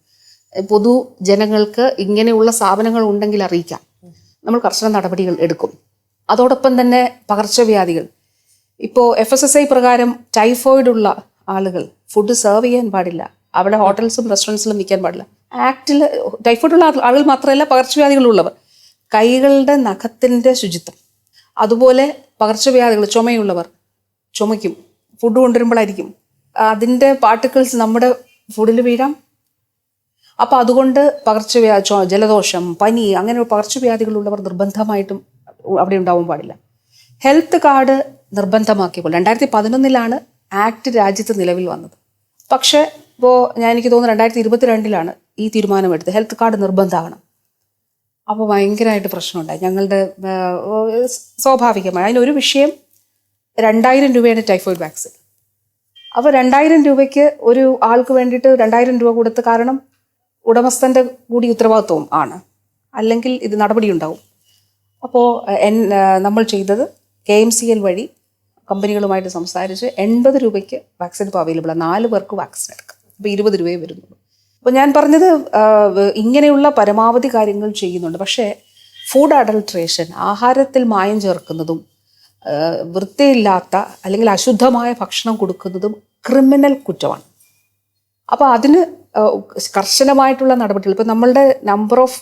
പൊതുജനങ്ങൾക്ക് ഇങ്ങനെയുള്ള സ്ഥാപനങ്ങൾ ഉണ്ടെങ്കിൽ അറിയിക്കാം, നമ്മൾ കർശന നടപടികൾ എടുക്കും. അതോടൊപ്പം തന്നെ പകർച്ചവ്യാധികൾ, ഇപ്പോൾ FSSAI പ്രകാരം ടൈഫോയിഡ് ഉള്ള ആളുകൾ ഫുഡ് സെർവ് ചെയ്യാൻ പാടില്ല, അവിടെ ഹോട്ടൽസും റെസ്റ്റോറൻറ്റ്സിലും നിൽക്കാൻ പാടില്ല. ആക്ടിൽ ടൈഫോയിഡ് ഉള്ള ആളുകൾ മാത്രമല്ല പകർച്ചവ്യാധികളുള്ളവർ, കൈകളുടെ നഖത്തിൻ്റെ ശുചിത്വം, അതുപോലെ പകർച്ചവ്യാധികൾ, ചുമയുള്ളവർ ചുമയ്ക്കും, ഫുഡ് കൊണ്ടുവരുമ്പോഴായിരിക്കും അതിൻ്റെ പാർട്ടിക്കിൾസ് നമ്മുടെ ഫുഡിൽ വീഴാം. അപ്പോൾ അതുകൊണ്ട് ജലദോഷം, പനി, അങ്ങനെ പകർച്ചവ്യാധികളുള്ളവർ നിർബന്ധമായിട്ടും അവിടെ ഉണ്ടാവാൻ പാടില്ല. ഹെൽത്ത് കാർഡ് നിർബന്ധമാക്കിയപ്പോൾ 2011 ആക്ട് രാജ്യത്ത് നിലവിൽ വന്നത്. പക്ഷേ ഇപ്പോൾ എനിക്ക് തോന്നുന്നു 2022 ഈ തീരുമാനമെടുത്ത് ഹെൽത്ത് കാർഡ് നിർബന്ധമാകണം. അപ്പോൾ ഭയങ്കരമായിട്ട് പ്രശ്നമുണ്ടായി ഞങ്ങളുടെ. സ്വാഭാവികമായി അതിനൊരു വിഷയം 2000 രൂപയാണ് ടൈഫോയിഡ് വാക്സിൻ. അപ്പോൾ 2000 രൂപയ്ക്ക് ഒരു ആൾക്ക് വേണ്ടിയിട്ട് 2000 രൂപ കൊടുത്ത്, കാരണം ഉടമസ്ഥൻ്റെ കൂടി ഉത്തരവാദിത്വവും ആണ്, അല്ലെങ്കിൽ ഇത് നടപടി ഉണ്ടാവും. അപ്പോൾ നമ്മൾ ചെയ്തത് KMCL വഴി കമ്പനികളുമായിട്ട് സംസാരിച്ച് 80 രൂപയ്ക്ക് വാക്സിൻ ഇപ്പോൾ അവൈലബിൾ ആണ്. 4 പേർക്ക് വാക്സിൻ എടുക്കാം. അപ്പോൾ 20 രൂപയെ വരുന്നുള്ളൂ. അപ്പോൾ ഞാൻ പറഞ്ഞത് ഇങ്ങനെയുള്ള പരമാവധി കാര്യങ്ങൾ ചെയ്യുന്നുണ്ട്. പക്ഷേ ഫുഡ് അഡൾട്രേഷൻ, ആഹാരത്തിൽ മായം ചേർക്കുന്നതും വൃത്തിയില്ലാത്ത അല്ലെങ്കിൽ അശുദ്ധമായ ഭക്ഷണം കൊടുക്കുന്നതും ക്രിമിനൽ കുറ്റമാണ്. അപ്പോൾ അതിന് കർശനമായിട്ടുള്ള നടപടികൾ, ഇപ്പോൾ നമ്മളുടെ നമ്പർ ഓഫ്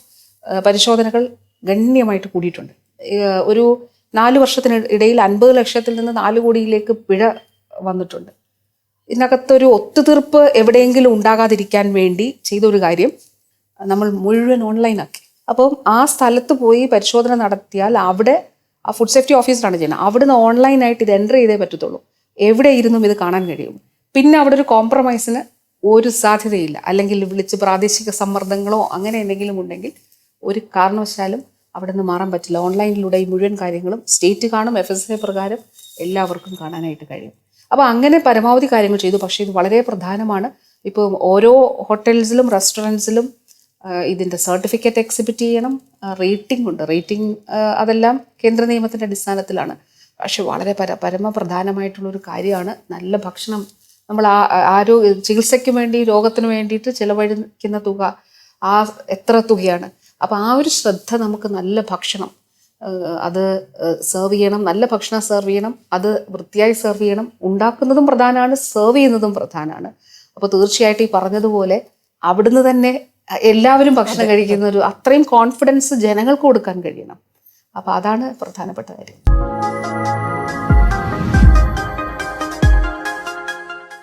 പരിശോധനകൾ ഗണ്യമായിട്ട് കൂടിയിട്ടുണ്ട്. ഒരു 4 വർഷത്തിനിടയിൽ 50 ലക്ഷത്തിൽ നിന്ന് 4 കോടിയിലേക്ക് പിഴ വന്നിട്ടുണ്ട്. ഇതിനകത്തൊരു ഒത്തുതീർപ്പ് എവിടെയെങ്കിലും ഉണ്ടാകാതിരിക്കാൻ വേണ്ടി ചെയ്തൊരു കാര്യം, നമ്മൾ മുഴുവൻ ഓൺലൈനാക്കി. അപ്പം ആ സ്ഥലത്ത് പോയി പരിശോധന നടത്തിയാൽ അവിടെ ആ ഫുഡ് സേഫ്റ്റി ഓഫീസറാണ് ചെയ്യുന്നത്. അവിടുന്ന് ഓൺലൈനായിട്ട് ഇത് എൻ്റർ ചെയ്തേ പറ്റത്തുള്ളൂ. എവിടെ ഇരുന്നും ഇത് കാണാൻ കഴിയും. പിന്നെ അവിടെ ഒരു കോംപ്രമൈസിന് ഒരു സാധ്യതയില്ല. അല്ലെങ്കിൽ വിളിച്ച് പ്രാദേശിക സമ്മർദ്ദങ്ങളോ അങ്ങനെ എന്തെങ്കിലും ഉണ്ടെങ്കിൽ ഒരു കാരണവശാലും അവിടെ നിന്ന് മാറാൻ പറ്റില്ല. ഓൺലൈനിലൂടെ ഈ മുഴുവൻ കാര്യങ്ങളും സ്റ്റേറ്റ് കാണും, FSSAI പ്രകാരം എല്ലാവർക്കും കാണാനായിട്ട് കഴിയും. അപ്പോൾ അങ്ങനെ പരമാവധി കാര്യങ്ങൾ ചെയ്തു. പക്ഷേ ഇത് വളരെ പ്രധാനമാണ്. ഇപ്പോൾ ഓരോ ഹോട്ടൽസിലും റെസ്റ്റോറൻറ്റ്സിലും ഇതിൻ്റെ സർട്ടിഫിക്കറ്റ് എക്സിബിറ്റ് ചെയ്യണം. റേറ്റിംഗ് ഉണ്ട്. റേറ്റിംഗ് അതെല്ലാം കേന്ദ്ര നിയമത്തിൻ്റെ അടിസ്ഥാനത്തിലാണ്. പക്ഷെ വളരെ പരമപ്രധാനമായിട്ടുള്ളൊരു കാര്യമാണ് നല്ല ഭക്ഷണം. നമ്മൾ ചികിത്സയ്ക്ക് വേണ്ടി, രോഗത്തിന് വേണ്ടിയിട്ട് ചിലവഴിക്കുന്ന തുക എത്ര തുകയാണ്. അപ്പോൾ ആ ഒരു ശ്രദ്ധ നമുക്ക് നല്ല ഭക്ഷണം അത് സെർവ് ചെയ്യണം, നല്ല ഭക്ഷണം സെർവ് ചെയ്യണം, അത് വൃത്തിയായി സെർവ് ചെയ്യണം. ഉണ്ടാക്കുന്നതും പ്രധാനമാണ്, സെർവ് ചെയ്യുന്നതും പ്രധാനമാണ്. അപ്പോൾ തീർച്ചയായിട്ടും ഈ പറഞ്ഞതുപോലെ അവിടുന്ന് തന്നെ എല്ലാവരും ഭക്ഷണം കഴിക്കുന്ന ഒരു അത്രയും കോൺഫിഡൻസ് ജനങ്ങൾക്ക് കൊടുക്കാൻ കഴിയണം. അപ്പോൾ അതാണ് പ്രധാനപ്പെട്ട കാര്യം.